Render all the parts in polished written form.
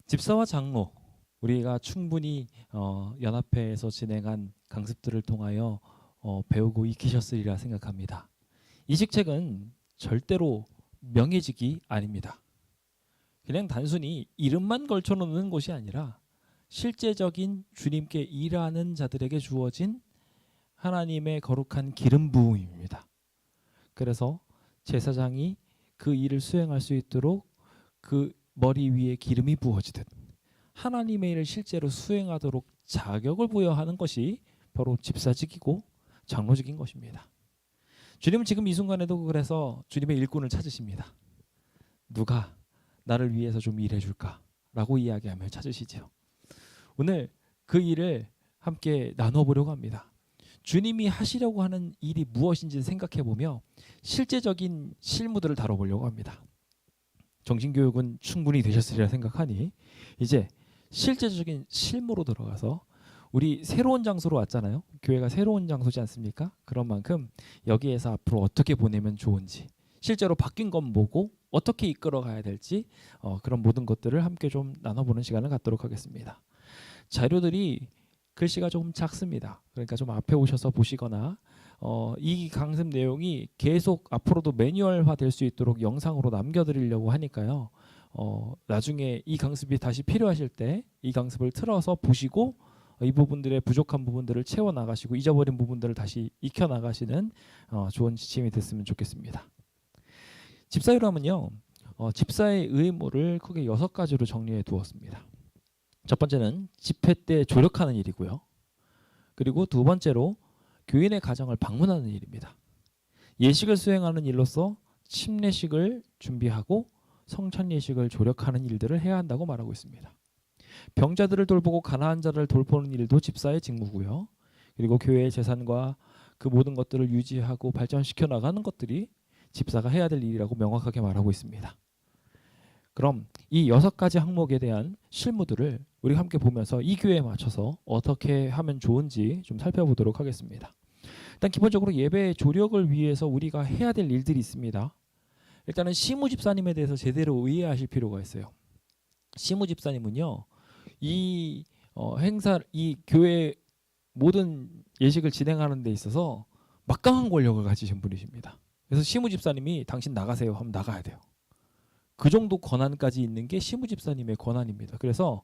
집사와 장로, 우리가 충분히 연합회에서 진행한 강습들을 통하여 배우고 익히셨으리라 생각합니다. 이 직책은 절대로 명예직이 아닙니다. 그냥 단순히 이름만 걸쳐놓는 것이 아니라 실제적인 주님께 일하는 자들에게 주어진 하나님의 거룩한 기름 부음입니다. 그래서 제사장이 그 일을 수행할 수 있도록 그 머리 위에 기름이 부어지듯 하나님의 일을 실제로 수행하도록 자격을 부여하는 것이 바로 집사직이고 장로직인 것입니다. 주님은 지금 이 순간에도 그래서 주님의 일꾼을 찾으십니다. 누가 나를 위해서 좀 일해줄까? 라고 이야기하며 찾으시죠. 오늘 그 일을 함께 나눠보려고 합니다. 주님이 하시려고 하는 일이 무엇인지 생각해보며 실제적인 실무들을 다뤄보려고 합니다. 정신교육은 충분히 되셨으리라 생각하니 이제 실제적인 실무로 들어가서 우리 새로운 장소로 왔잖아요. 교회가 새로운 장소지 않습니까? 그런 만큼 여기에서 앞으로 어떻게 보내면 좋은지, 실제로 바뀐 건 뭐고 어떻게 이끌어 가야 될지 그런 모든 것들을 함께 좀 나눠보는 시간을 갖도록 하겠습니다. 자료들이 글씨가 조금 작습니다. 그러니까 좀 앞에 오셔서 보시거나 이 강습 내용이 계속 앞으로도 매뉴얼화 될 수 있도록 영상으로 남겨드리려고 하니까요. 나중에 이 강습이 다시 필요하실 때 이 강습을 틀어서 보시고 이 부분들의 부족한 부분들을 채워나가시고 잊어버린 부분들을 다시 익혀나가시는 좋은 지침이 됐으면 좋겠습니다. 집사유람은요. 집사의 의무를 크게 6가지로 정리해 두었습니다. 첫 번째는 집회 때 조력하는 일이고요. 그리고 두 번째로 교인의 가정을 방문하는 일입니다. 예식을 수행하는 일로서 침례식을 준비하고 성찬 예식을 조력하는 일들을 해야 한다고 말하고 있습니다. 병자들을 돌보고 가난한 자를 돌보는 일도 집사의 직무고요. 그리고 교회의 재산과 그 모든 것들을 유지하고 발전시켜 나가는 것들이 집사가 해야 될 일이라고 명확하게 말하고 있습니다. 그럼 이 6가지 항목에 대한 실무들을 우리가 함께 보면서 이 교회에 맞춰서 어떻게 하면 좋은지 좀 살펴보도록 하겠습니다. 일단 기본적으로 예배의 조력을 위해서 우리가 해야 될 일들이 있습니다. 일단은 시무 집사님에 대해서 제대로 이해하실 필요가 있어요. 시무 집사님은요, 이 행사, 이 교회 모든 예식을 진행하는 데 있어서 막강한 권력을 가지신 분이십니다. 그래서 시무 집사님이 당신 나가세요 하면 나가야 돼요. 그 정도 권한까지 있는 게 시무 집사님의 권한입니다. 그래서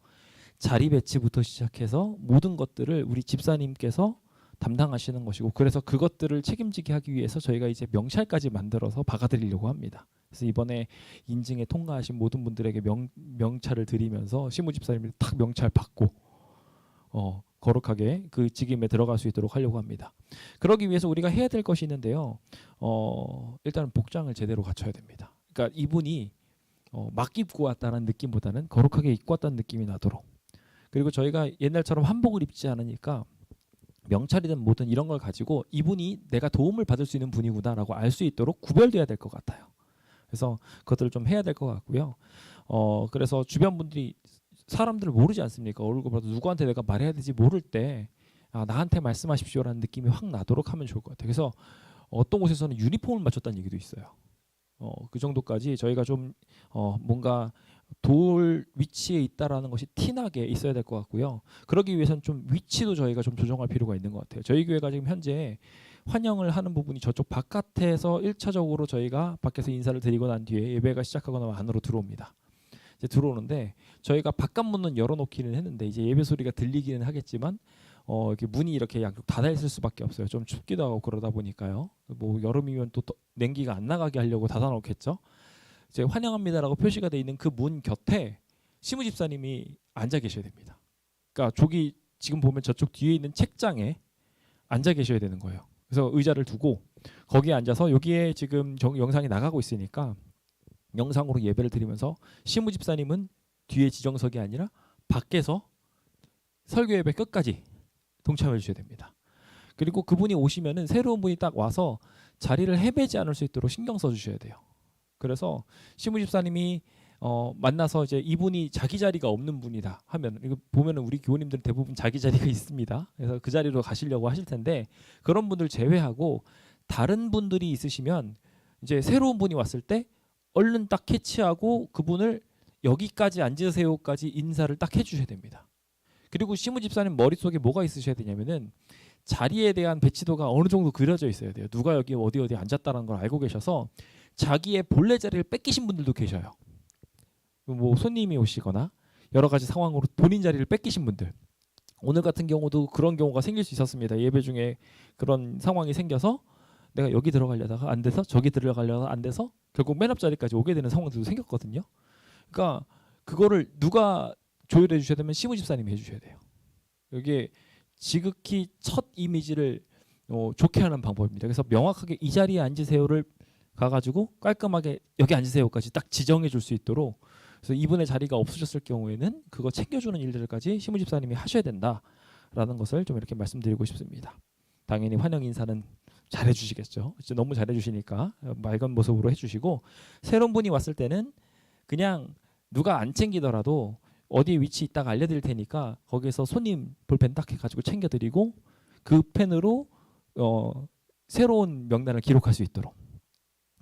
자리 배치부터 시작해서 모든 것들을 우리 집사님께서 담당하시는 것이고, 그래서 그것들을 책임지게 하기 위해서 저희가 이제 명찰까지 만들어서 박아드리려고 합니다. 그래서 이번에 인증에 통과하신 모든 분들에게 명찰을 드리면서 시무 집사님이 탁 명찰 받고 거룩하게 그 직임에 들어갈 수 있도록 하려고 합니다. 그러기 위해서 우리가 해야 될 것이 있는데요. 일단 복장을 제대로 갖춰야 됩니다. 그러니까 이분이 막 입고 왔다는 느낌보다는 거룩하게 입고 왔다는 느낌이 나도록, 그리고 저희가 옛날처럼 한복을 입지 않으니까 명찰이든 뭐든 이런 걸 가지고 이분이 내가 도움을 받을 수 있는 분이구나라고 알 수 있도록 구별돼야 될 것 같아요. 그래서 그것들을 좀 해야 될 것 같고요. 그래서 주변 분들이 사람들을 모르지 않습니까? 얼굴 봐도 누구한테 내가 말해야 되지 모를 때 나한테 말씀하십시오라는 느낌이 확 나도록 하면 좋을 것 같아요. 그래서 어떤 곳에서는 유니폼을 맞췄다는 얘기도 있어요. 그 정도까지 저희가 좀 뭔가 돌 위치에 있다라는 것이 티나게 있어야 될 것 같고요. 그러기 위해서는 좀 위치도 저희가 좀 조정할 필요가 있는 것 같아요. 저희 교회가 지금 현재 환영을 하는 부분이 저쪽 바깥에서 1차적으로 저희가 밖에서 인사를 드리고 난 뒤에 예배가 시작하고 나면 안으로 들어옵니다. 이제 들어오는데 저희가 바깥 문은 열어놓기는 했는데 이제 예배 소리가 들리기는 하겠지만 이렇게 문이 이렇게 양쪽 닫아 있을 수밖에 없어요. 좀 춥기도 하고 그러다 보니까요. 뭐 여름이면 또 냉기가 안 나가게 하려고 닫아 놓겠죠. 이제 환영합니다라고 표시가 돼 있는 그 문 곁에 시무 집사님이 앉아 계셔야 됩니다. 그러니까 저기 지금 보면 저쪽 뒤에 있는 책장에 앉아 계셔야 되는 거예요. 그래서 의자를 두고 거기에 앉아서 여기에 지금 영상이 나가고 있으니까 영상으로 예배를 드리면서 시무 집사님은 뒤에 지정석이 아니라 밖에서 설교 예배 끝까지 동참해 주셔야 됩니다. 그리고 그분이 오시면은 새로운 분이 딱 와서 자리를 헤매지 않을 수 있도록 신경 써 주셔야 돼요. 그래서 시무 집사님이 만나서 이제 이분이 자기 자리가 없는 분이다 하면, 이거 보면은 우리 교우님들은 대부분 자기 자리가 있습니다. 그래서 그 자리로 가시려고 하실 텐데 그런 분들 제외하고 다른 분들이 있으시면 이제 새로운 분이 왔을 때 얼른 딱 캐치하고 그분을 여기까지 앉으세요까지 인사를 딱 해주셔야 됩니다. 그리고 시무 집사님 머릿속에 뭐가 있으셔야 되냐면은 자리에 대한 배치도가 어느 정도 그려져 있어야 돼요. 누가 여기 어디 앉았다는 걸 알고 계셔서 자기의 본래 자리를 뺏기신 분들도 계셔요. 뭐 손님이 오시거나 여러 가지 상황으로 본인 자리를 뺏기신 분들. 오늘 같은 경우도 그런 경우가 생길 수 있었습니다. 예배 중에 그런 상황이 생겨서 내가 여기 들어가려다가 안 돼서 저기 들어가려다가 안 돼서 결국 맨 앞자리까지 오게 되는 상황들도 생겼거든요. 그러니까 그거를 누가 조율해 주셔야 되면 시무 집사님이 해주셔야 돼요. 이게 지극히 첫 이미지를 좋게 하는 방법입니다. 그래서 명확하게 이 자리에 앉으세요를 가가지고 깔끔하게 여기 앉으세요까지 딱 지정해 줄 수 있도록, 그래서 이분의 자리가 없으셨을 경우에는 그거 챙겨주는 일들까지 시무 집사님이 하셔야 된다라는 것을 좀 이렇게 말씀드리고 싶습니다. 당연히 환영 인사는 잘해주시겠죠. 너무 잘해주시니까 맑은 모습으로 해주시고, 새로운 분이 왔을 때는 그냥 누가 안 챙기더라도 어디 위치 있다가 알려드릴 테니까 거기서 손님 볼펜 딱 해가지고 챙겨드리고 그 펜으로 새로운 명단을 기록할 수 있도록,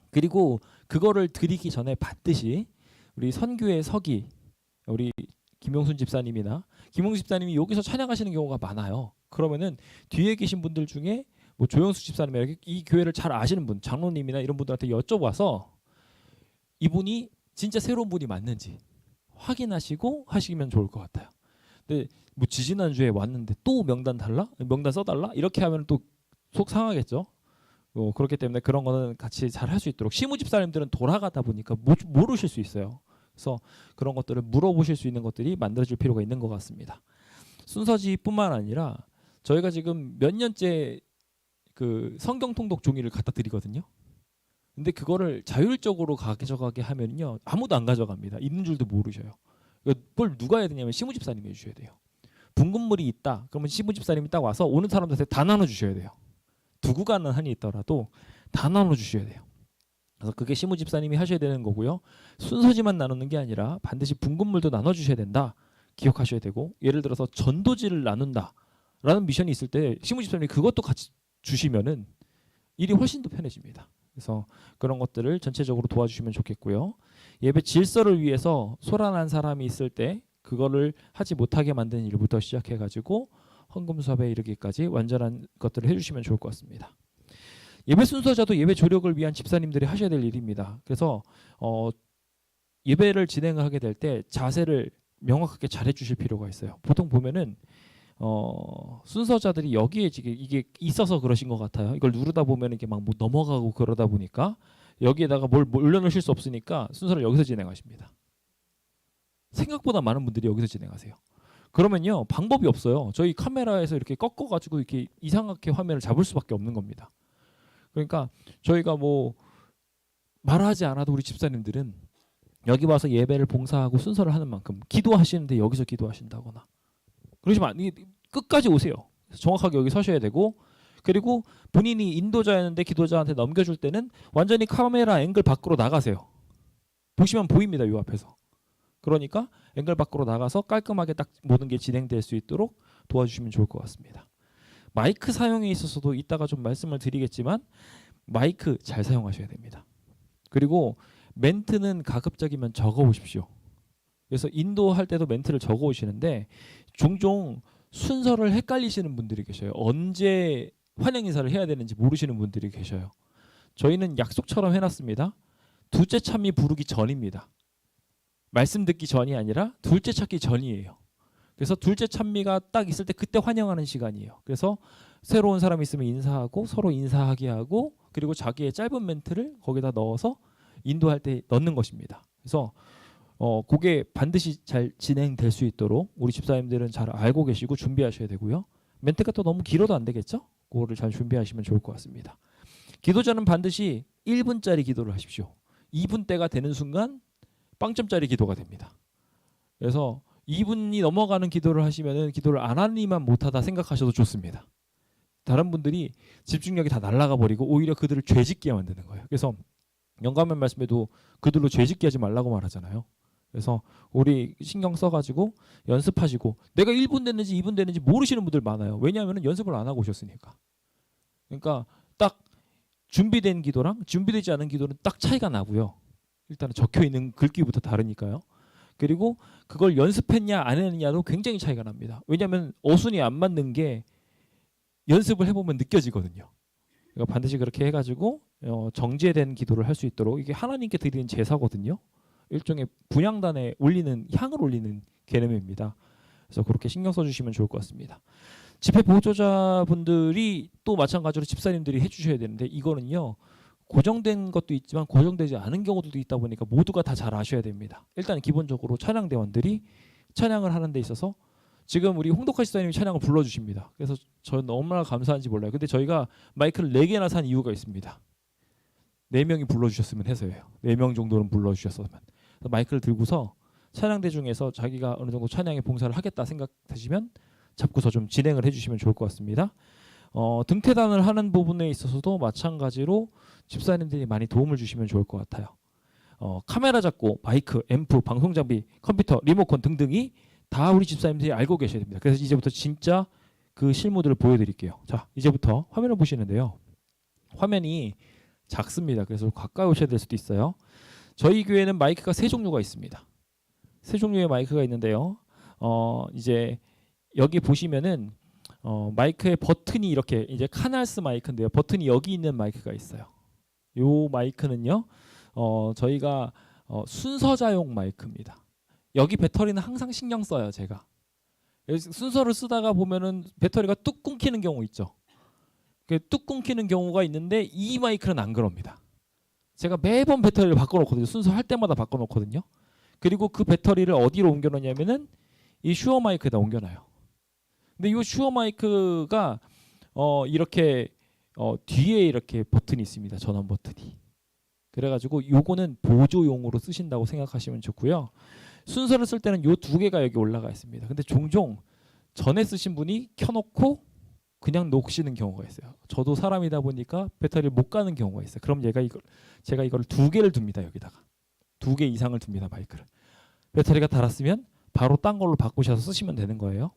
그리고 그거를 드리기 전에 반드시 우리 선교의 서기 우리 김용순 집사님이나 김용순 집사님이 여기서 찬양하시는 경우가 많아요. 그러면은 뒤에 계신 분들 중에 뭐 조영수 집사님이나 이 교회를 잘 아시는 분, 장로님이나 이런 분들한테 여쭤봐서 이분이 진짜 새로운 분이 맞는지 확인하시고 하시면 좋을 것 같아요. 근데 뭐 지지난주에 왔는데 또 명단 달라? 명단 써달라? 이렇게 하면 또 속 상하겠죠. 그렇기 때문에 그런 거는 같이 잘 할 수 있도록, 시무 집사님들은 돌아가다 보니까 모르실 수 있어요. 그래서 그런 것들을 물어보실 수 있는 것들이 만들어질 필요가 있는 것 같습니다. 순서지뿐만 아니라 저희가 지금 몇 년째 그 성경 통독 종이를 갖다 드리거든요. 근데 그거를 자율적으로 가져가게 하면요 아무도 안 가져갑니다. 있는 줄도 모르셔요. 그걸 누가 해야 되냐면 시무 집사님이 해주셔야 돼요. 분급물이 있다 그러면 시무 집사님이 딱 와서 오는 사람들한테 다 나눠주셔야 돼요. 두고 가는 한이 있더라도 다 나눠주셔야 돼요. 그래서 그게 시무 집사님이 하셔야 되는 거고요. 순서지만 나누는 게 아니라 반드시 분급물도 나눠주셔야 된다 기억하셔야 되고, 예를 들어서 전도지를 나눈다라는 미션이 있을 때 시무 집사님이 그것도 같이 주시면은 일이 훨씬 더 편해집니다. 그래서 그런 것들을 전체적으로 도와주시면 좋겠고요. 예배 질서를 위해서 소란한 사람이 있을 때 그거를 하지 못하게 만드는 일부터 시작해가지고 헌금 수업에 이르기까지 완전한 것들을 해주시면 좋을 것 같습니다. 예배 순서자도 예배 조력을 위한 집사님들이 하셔야 될 일입니다. 그래서 예배를 진행을 하게 될 때 자세를 명확하게 잘 해주실 필요가 있어요. 보통 보면은 순서자들이 여기에 이게 있어서 그러신 것 같아요. 이걸 누르다 보면 이게 막 뭐 넘어가고 그러다 보니까 여기에다가 뭘 올려놓으실 수 없으니까 순서를 여기서 진행하십니다. 생각보다 많은 분들이 여기서 진행하세요. 그러면요 방법이 없어요. 저희 카메라에서 이렇게 꺾어가지고 이렇게 이상하게 화면을 잡을 수밖에 없는 겁니다. 그러니까 저희가 뭐 말하지 않아도 우리 집사님들은 여기 와서 예배를 봉사하고 순서를 하는 만큼 기도하시는데 여기서 기도하신다거나 그러시면 끝까지 오세요. 정확하게 여기 서셔야 되고, 그리고 본인이 인도자였는데 기도자한테 넘겨줄 때는 완전히 카메라 앵글 밖으로 나가세요. 보시면 보입니다. 요 앞에서. 그러니까 앵글 밖으로 나가서 깔끔하게 딱 모든 게 진행될 수 있도록 도와주시면 좋을 것 같습니다. 마이크 사용에 있어서도 이따가 좀 말씀을 드리겠지만 마이크 잘 사용하셔야 됩니다. 그리고 멘트는 가급적이면 적어 오십시오. 그래서 인도할 때도 멘트를 적어 오시는데 종종 순서를 헷갈리시는 분들이 계셔요. 언제 환영 인사를 해야 되는지 모르시는 분들이 계셔요. 저희는 약속처럼 해놨습니다. 둘째 참미 부르기 전입니다. 말씀 듣기 전이 아니라 둘째 찾기 전이에요. 그래서 둘째 찬미가 딱 있을 때 그때 환영하는 시간이에요. 그래서 새로운 사람이 있으면 인사하고 서로 인사하게 하고 그리고 자기의 짧은 멘트를 거기다 넣어서 인도할 때 넣는 것입니다. 그래서 그게 반드시 잘 진행될 수 있도록 우리 집사님들은 잘 알고 계시고 준비하셔야 되고요. 멘트가 또 너무 길어도 안 되겠죠? 그거를 잘 준비하시면 좋을 것 같습니다. 기도자는 반드시 1분짜리 기도를 하십시오. 2분 때가 되는 순간 빵점짜리 기도가 됩니다. 그래서 2분이 넘어가는 기도를 하시면은 기도를 안 하니만 못하다 생각하셔도 좋습니다. 다른 분들이 집중력이 다 날아가 버리고 오히려 그들을 죄짓게 만드는 거예요. 그래서 영감의 말씀에도 그들로 죄짓게 하지 말라고 말하잖아요. 그래서 우리 신경 써가지고 연습하시고, 내가 1분 됐는지 2분 됐는지 모르시는 분들 많아요. 왜냐하면 연습을 안 하고 오셨으니까. 그러니까 딱 준비된 기도랑 준비되지 않은 기도는 딱 차이가 나고요. 일단은 적혀있는 글귀부터 다르니까요. 그리고 그걸 연습했냐 안 했느냐도 굉장히 차이가 납니다. 왜냐하면 어순이 안 맞는 게 연습을 해보면 느껴지거든요. 그러니까 반드시 그렇게 해가지고 정제된 기도를 할 수 있도록, 이게 하나님께 드리는 제사거든요. 일종의 분향단에 올리는, 향을 올리는 개념입니다. 그래서 그렇게 신경 써주시면 좋을 것 같습니다. 집회 보조자분들이 또 마찬가지로 집사님들이 해주셔야 되는데, 이거는요 고정된 것도 있지만 고정되지 않은 경우도 있다 보니까 모두가 다 잘 아셔야 됩니다. 일단 기본적으로 찬양대원들이 찬양을 하는 데 있어서, 지금 우리 홍덕화 집사님이 찬양을 불러주십니다. 그래서 저는 얼마나 감사한지 몰라요. 근데 저희가 마이크를 4개나 산 이유가 있습니다. 4명이 불러주셨으면 해서예요. 4명 정도는 불러주셨으면. 마이크를 들고서 찬양대 중에서 자기가 어느 정도 찬양에 봉사를 하겠다 생각하시면 잡고서 좀 진행을 해주시면 좋을 것 같습니다. 등퇴단을 하는 부분에 있어서도 마찬가지로 집사님들이 많이 도움을 주시면 좋을 것 같아요. 카메라 잡고 마이크, 앰프, 방송장비, 컴퓨터, 리모컨 등등이 다 우리 집사님들이 알고 계셔야 됩니다. 그래서 이제부터 진짜 그 실무들을 보여드릴게요. 자, 이제부터 화면을 보시는데요. 화면이 작습니다. 그래서 가까이 오셔야 될 수도 있어요. 저희 교회는 마이크가 3종류가 있습니다. 3종류의 마이크가 있는데요. 이제 여기 보시면은 마이크의 버튼이 이렇게, 이제 카날스 마이크인데요. 버튼이 여기 있는 마이크가 있어요. 요 마이크는요, 저희가 순서자용 마이크입니다. 여기 배터리는 항상 신경 써요, 제가. 순서를 쓰다가 보면은 배터리가 뚝 끊기는 경우 있죠. 뚝 끊기는 경우가 있는데 이 마이크는 안 그럽니다. 제가 매번 배터리를 바꿔놓거든요. 순서 할 때마다 바꿔놓거든요. 그리고 그 배터리를 어디로 옮겨놓냐면은 이 슈어 마이크에다 옮겨놔요. 근데 이 슈어 마이크가 이렇게 뒤에 이렇게 버튼이 있습니다. 전원 버튼이. 그래가지고 요거는 보조용으로 쓰신다고 생각하시면 좋고요. 순서를 쓸 때는 요 2개가 여기 올라가 있습니다. 근데 종종 전에 쓰신 분이 켜놓고 그냥 놓으시는 경우가 있어요. 저도 사람이다 보니까 배터리를 못 가는 경우가 있어요. 그럼 제가 이걸 2개를 둡니다. 여기다가 2개 이상을 둡니다. 마이크를. 배터리가 닳았으면 바로 딴 걸로 바꾸셔서 쓰시면 되는 거예요.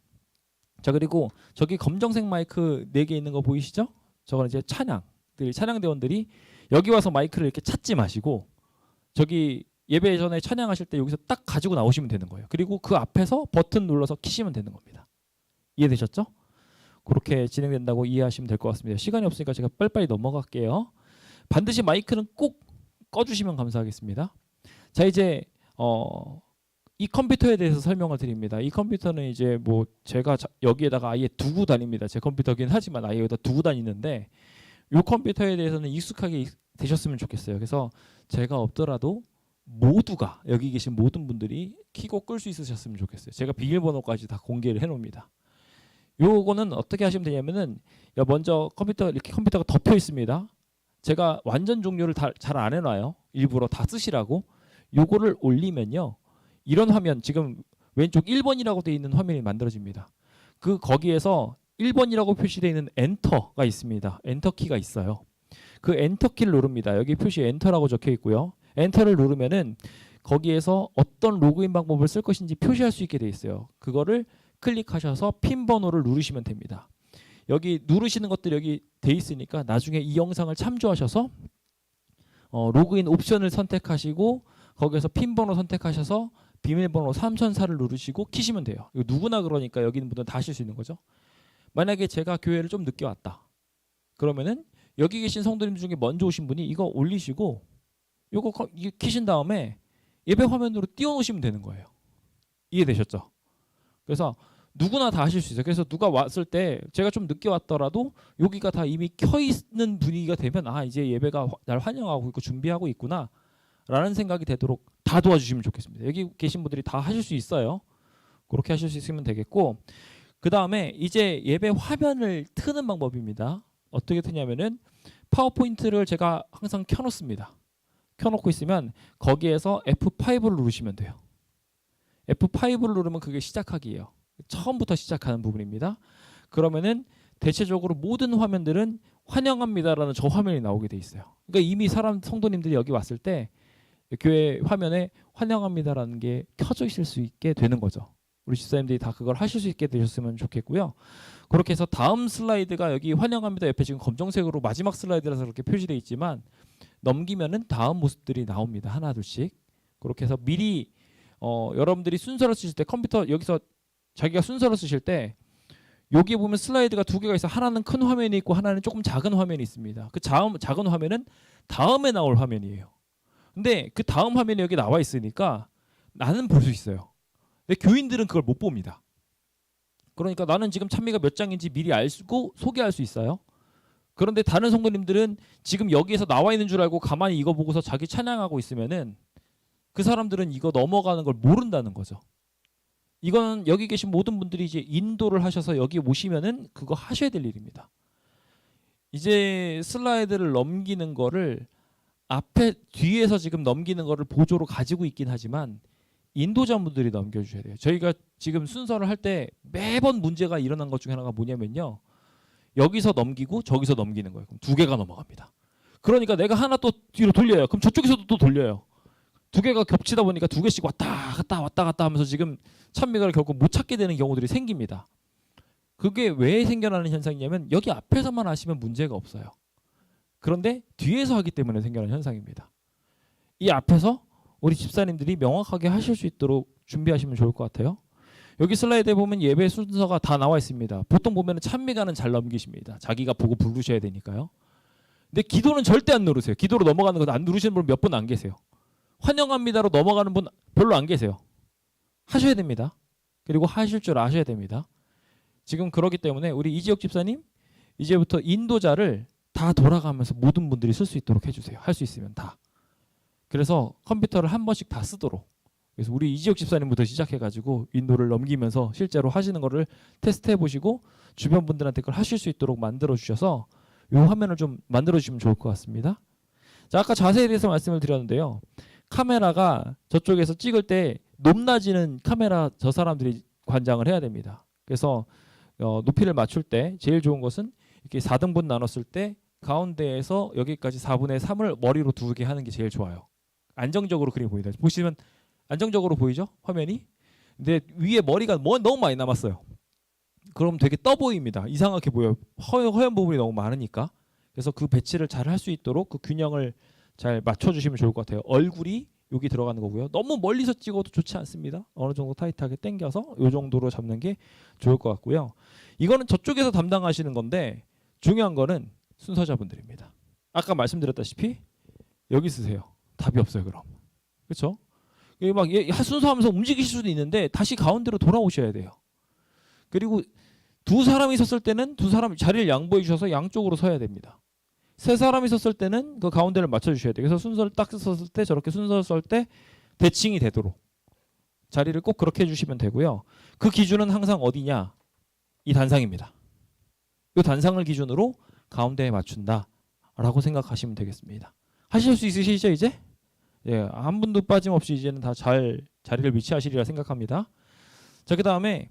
자, 그리고 저기 검정색 마이크 4개 있는 거 보이시죠? 저거는 이제 찬양대원들이 여기 와서 마이크를 이렇게 찾지 마시고 저기 예배 전에 찬양하실 때 여기서 딱 가지고 나오시면 되는 거예요. 그리고 그 앞에서 버튼 눌러서 키시면 되는 겁니다. 이해되셨죠? 그렇게 진행된다고 이해하시면 될 것 같습니다. 시간이 없으니까 제가 빨리빨리 넘어갈게요. 반드시 마이크는 꼭 꺼주시면 감사하겠습니다. 자, 이제 이 컴퓨터에 대해서 설명을 드립니다. 이 컴퓨터는 이제 뭐 제가 여기에다가 아예 두고 다닙니다. 제 컴퓨터긴 하지만 아예 여기다 두고 다니는데, 이 컴퓨터에 대해서는 익숙하게 되셨으면 좋겠어요. 그래서 제가 없더라도 모두가, 여기 계신 모든 분들이 켜고 끌 수 있으셨으면 좋겠어요. 제가 비밀번호까지 다 공개를 해놓습니다. 요거는 어떻게 하시면 되냐면은, 먼저 이렇게 컴퓨터가 덮여 있습니다. 제가 완전 종료를 잘 안 해놔요. 일부러 다 쓰시라고. 요거를 올리면요, 이런 화면, 지금 왼쪽 1번이라고 되어 있는 화면이 만들어집니다. 거기에서 1번이라고 표시되어 있는 엔터가 있습니다. 엔터 키가 있어요. 그 엔터 키를 누릅니다. 여기 표시 엔터라고 적혀 있고요. 엔터를 누르면은 거기에서 어떤 로그인 방법을 쓸 것인지 표시할 수 있게 되어 있어요. 그거를 클릭하셔서 핀 번호를 누르시면 됩니다. 여기 누르시는 것들이 여기 돼 있으니까 나중에 이 영상을 참조하셔서 로그인 옵션을 선택하시고 거기에서 핀 번호 선택하셔서 비밀번호 3004를 누르시고 키시면 돼요. 이거 누구나 그러니까 여기 있는 분들은 다 하실 수 있는 거죠. 만약에 제가 교회를 좀 늦게 왔다, 그러면은 여기 계신 성도님 중에 먼저 오신 분이 이거 올리시고 이거 키신 다음에 예배 화면으로 띄워놓으시면 되는 거예요. 이해되셨죠? 그래서 누구나 다 하실 수 있어요. 그래서 누가 왔을 때 제가 좀 늦게 왔더라도 여기가 다 이미 켜 있는 분위기가 되면, 이제 예배가 날 환영하고 있고 준비하고 있구나 라는 생각이 되도록 다 도와주시면 좋겠습니다. 여기 계신 분들이 다 하실 수 있어요. 그렇게 하실 수 있으면 되겠고, 그 다음에 이제 예배 화면을 트는 방법입니다. 어떻게 트냐면은 파워포인트를 제가 항상 켜놓습니다. 켜놓고 있으면 거기에서 F5를 누르시면 돼요. F5를 누르면 그게 시작하기예요. 처음부터 시작하는 부분입니다. 그러면은 대체적으로 모든 화면들은 환영합니다라는 저 화면이 나오게 돼 있어요. 그러니까 이미 성도님들이 여기 왔을 때 교회 화면에 환영합니다라는 게 켜져 있을 수 있게 되는 거죠. 우리 집사님들이 다 그걸 하실 수 있게 되셨으면 좋겠고요. 그렇게 해서 다음 슬라이드가 여기 환영합니다 옆에 지금 검정색으로 마지막 슬라이드라서 그렇게 표시되어 있지만 넘기면은 다음 모습들이 나옵니다. 하나 둘씩. 그렇게 해서 미리 여러분들이 순서를 쓰실 때 컴퓨터 여기서 자기가 순서를 쓰실 때 여기 보면 슬라이드가 두 개가 있어. 하나는 큰 화면이 있고 하나는 조금 작은 화면이 있습니다. 그 작은 화면은 다음에 나올 화면이에요. 근데 그 다음 화면이 여기 나와 있으니까 나는 볼 수 있어요. 근데 교인들은 그걸 못 봅니다. 그러니까 나는 지금 찬미가 몇 장인지 미리 알고 소개할 수 있어요. 그런데 다른 성도님들은 지금 여기에서 나와 있는 줄 알고 가만히 이거 보고서 자기 찬양하고 있으면은 그 사람들은 이거 넘어가는 걸 모른다는 거죠. 이건 여기 계신 모든 분들이 이제 인도를 하셔서 여기 오시면은 그거 하셔야 될 일입니다. 이제 슬라이드를 넘기는 거를 앞에 뒤에서 지금 넘기는 거를 보조로 가지고 있긴 하지만 인도자분들이 넘겨주셔야 돼요. 저희가 지금 순서를 할 때 매번 문제가 일어난 것 중에 하나가 뭐냐면요. 여기서 넘기고 저기서 넘기는 거예요. 그럼 두 개가 넘어갑니다. 그러니까 내가 하나 또 뒤로 돌려요. 그럼 저쪽에서도 또 돌려요. 두 개가 겹치다 보니까 두 개씩 왔다 갔다 하면서 지금 찬미가를 결국 못 찾게 되는 경우들이 생깁니다. 그게 왜 생겨나는 현상이냐면 여기 앞에서만 하시면 문제가 없어요. 그런데 뒤에서 하기 때문에 생겨나는 현상입니다. 이 앞에서 우리 집사님들이 명확하게 하실 수 있도록 준비하시면 좋을 것 같아요. 여기 슬라이드에 보면 예배 순서가 다 나와 있습니다. 보통 보면 찬미가는 잘 넘기십니다. 자기가 보고 부르셔야 되니까요. 근데 기도는 절대 안 누르세요. 기도로 넘어가는 건 안 누르시는 분 몇 분 안 계세요. 환영합니다로 넘어가는 분 별로 안 계세요. 하셔야 됩니다. 그리고 하실 줄 아셔야 됩니다. 지금 그렇기 때문에 우리 이지혁 집사님 이제부터 인도자를 다 돌아가면서 모든 분들이 쓸 수 있도록 해주세요. 할 수 있으면 다. 그래서 컴퓨터를 한 번씩 다 쓰도록. 그래서 우리 이지혁 집사님부터 시작해가지고 인도를 넘기면서 실제로 하시는 거를 테스트해 보시고 주변 분들한테 그걸 하실 수 있도록 만들어 주셔서 이 화면을 좀 만들어 주시면 좋을 것 같습니다. 자, 아까 자세에 대해서 말씀을 드렸는데요. 카메라가 저쪽에서 찍을 때 높낮이는 카메라 저 사람들이 관장을 해야 됩니다. 그래서 높이를 맞출 때 제일 좋은 것은 이렇게 4등분 나눴을 때 가운데에서 여기까지 4분의 3을 머리로 두게 하는 게 제일 좋아요. 안정적으로 그림이 보인다. 보시면 안정적으로 보이죠? 화면이. 근데 위에 머리가 너무 많이 남았어요. 그럼 되게 떠 보입니다. 이상하게 보여요. 허연 부분이 너무 많으니까. 그래서 그 배치를 잘 할 수 있도록 그 균형을 잘 맞춰주시면 좋을 것 같아요. 얼굴이 여기 들어가는 거고요. 너무 멀리서 찍어도 좋지 않습니다. 어느 정도 타이트하게 당겨서 이 정도로 잡는 게 좋을 것 같고요. 이거는 저쪽에서 담당하시는 건데 중요한 거는 순서자분들입니다. 아까 말씀드렸다시피 여기 쓰세요. 답이 없어요. 그럼. 그렇죠? 막 순서하면서 움직이실 수도 있는데 다시 가운데로 돌아오셔야 돼요. 그리고 두 사람이 섰을 때는 두 사람 자리를 양보해 주셔서 양쪽으로 서야 됩니다. 세 사람이 섰을 때는 그 가운데를 맞춰주셔야 돼요. 그래서 순서를 딱 섰을 때 저렇게 순서를 썰 때 대칭이 되도록 자리를 꼭 그렇게 해주시면 되고요. 그 기준은 항상 어디냐? 이 단상입니다. 이 단상을 기준으로 가운데에 맞춘다라고 생각하시면 되겠습니다. 하실 수 있으시죠 이제? 예, 한 분도 빠짐없이 이제는 다 잘 자리를 위치하시리라 생각합니다. 자, 그 다음에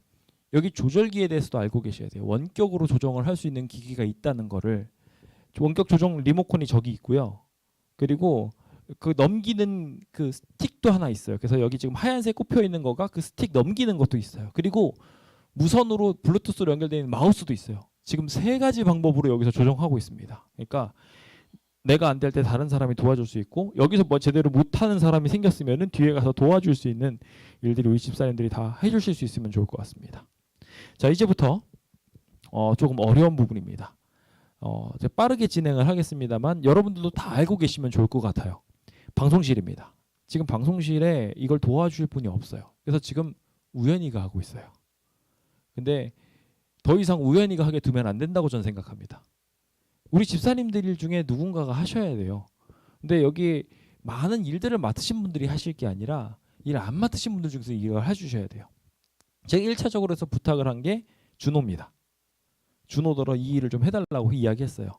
여기 조절기에 대해서도 알고 계셔야 돼요. 원격으로 조정을 할 수 있는 기기가 있다는 거를. 원격 조정 리모컨이 저기 있고요. 그리고 그 넘기는 그 스틱도 하나 있어요. 그래서 여기 지금 하얀색 꼽혀 있는 거가 그 스틱 넘기는 것도 있어요. 그리고 무선으로 블루투스로 연결되어 있는 마우스도 있어요. 지금 세 가지 방법으로 여기서 조정하고 있습니다. 그러니까 내가 안 될 때 다른 사람이 도와줄 수 있고 여기서 뭐 제대로 못하는 사람이 생겼으면은 뒤에 가서 도와줄 수 있는 일들이 우리 집사님들이 다 해주실 수 있으면 좋을 것 같습니다. 자, 이제부터 조금 어려운 부분입니다. 빠르게 진행을 하겠습니다만 여러분들도 다 알고 계시면 좋을 것 같아요. 방송실입니다. 지금 방송실에 이걸 도와줄 분이 없어요. 그래서 지금 우연히가 하고 있어요. 근데 더 이상 우연히가 하게 두면 안 된다고 저는 생각합니다. 우리 집사님들 중에 누군가가 하셔야 돼요. 근데 여기 많은 일들을 맡으신 분들이 하실 게 아니라 일 안 맡으신 분들 중에서 이걸 해주셔야 돼요. 제가 1차적으로 해서 부탁을 한 게 준호입니다. 준호더러 이 일을 좀 해달라고 이야기했어요.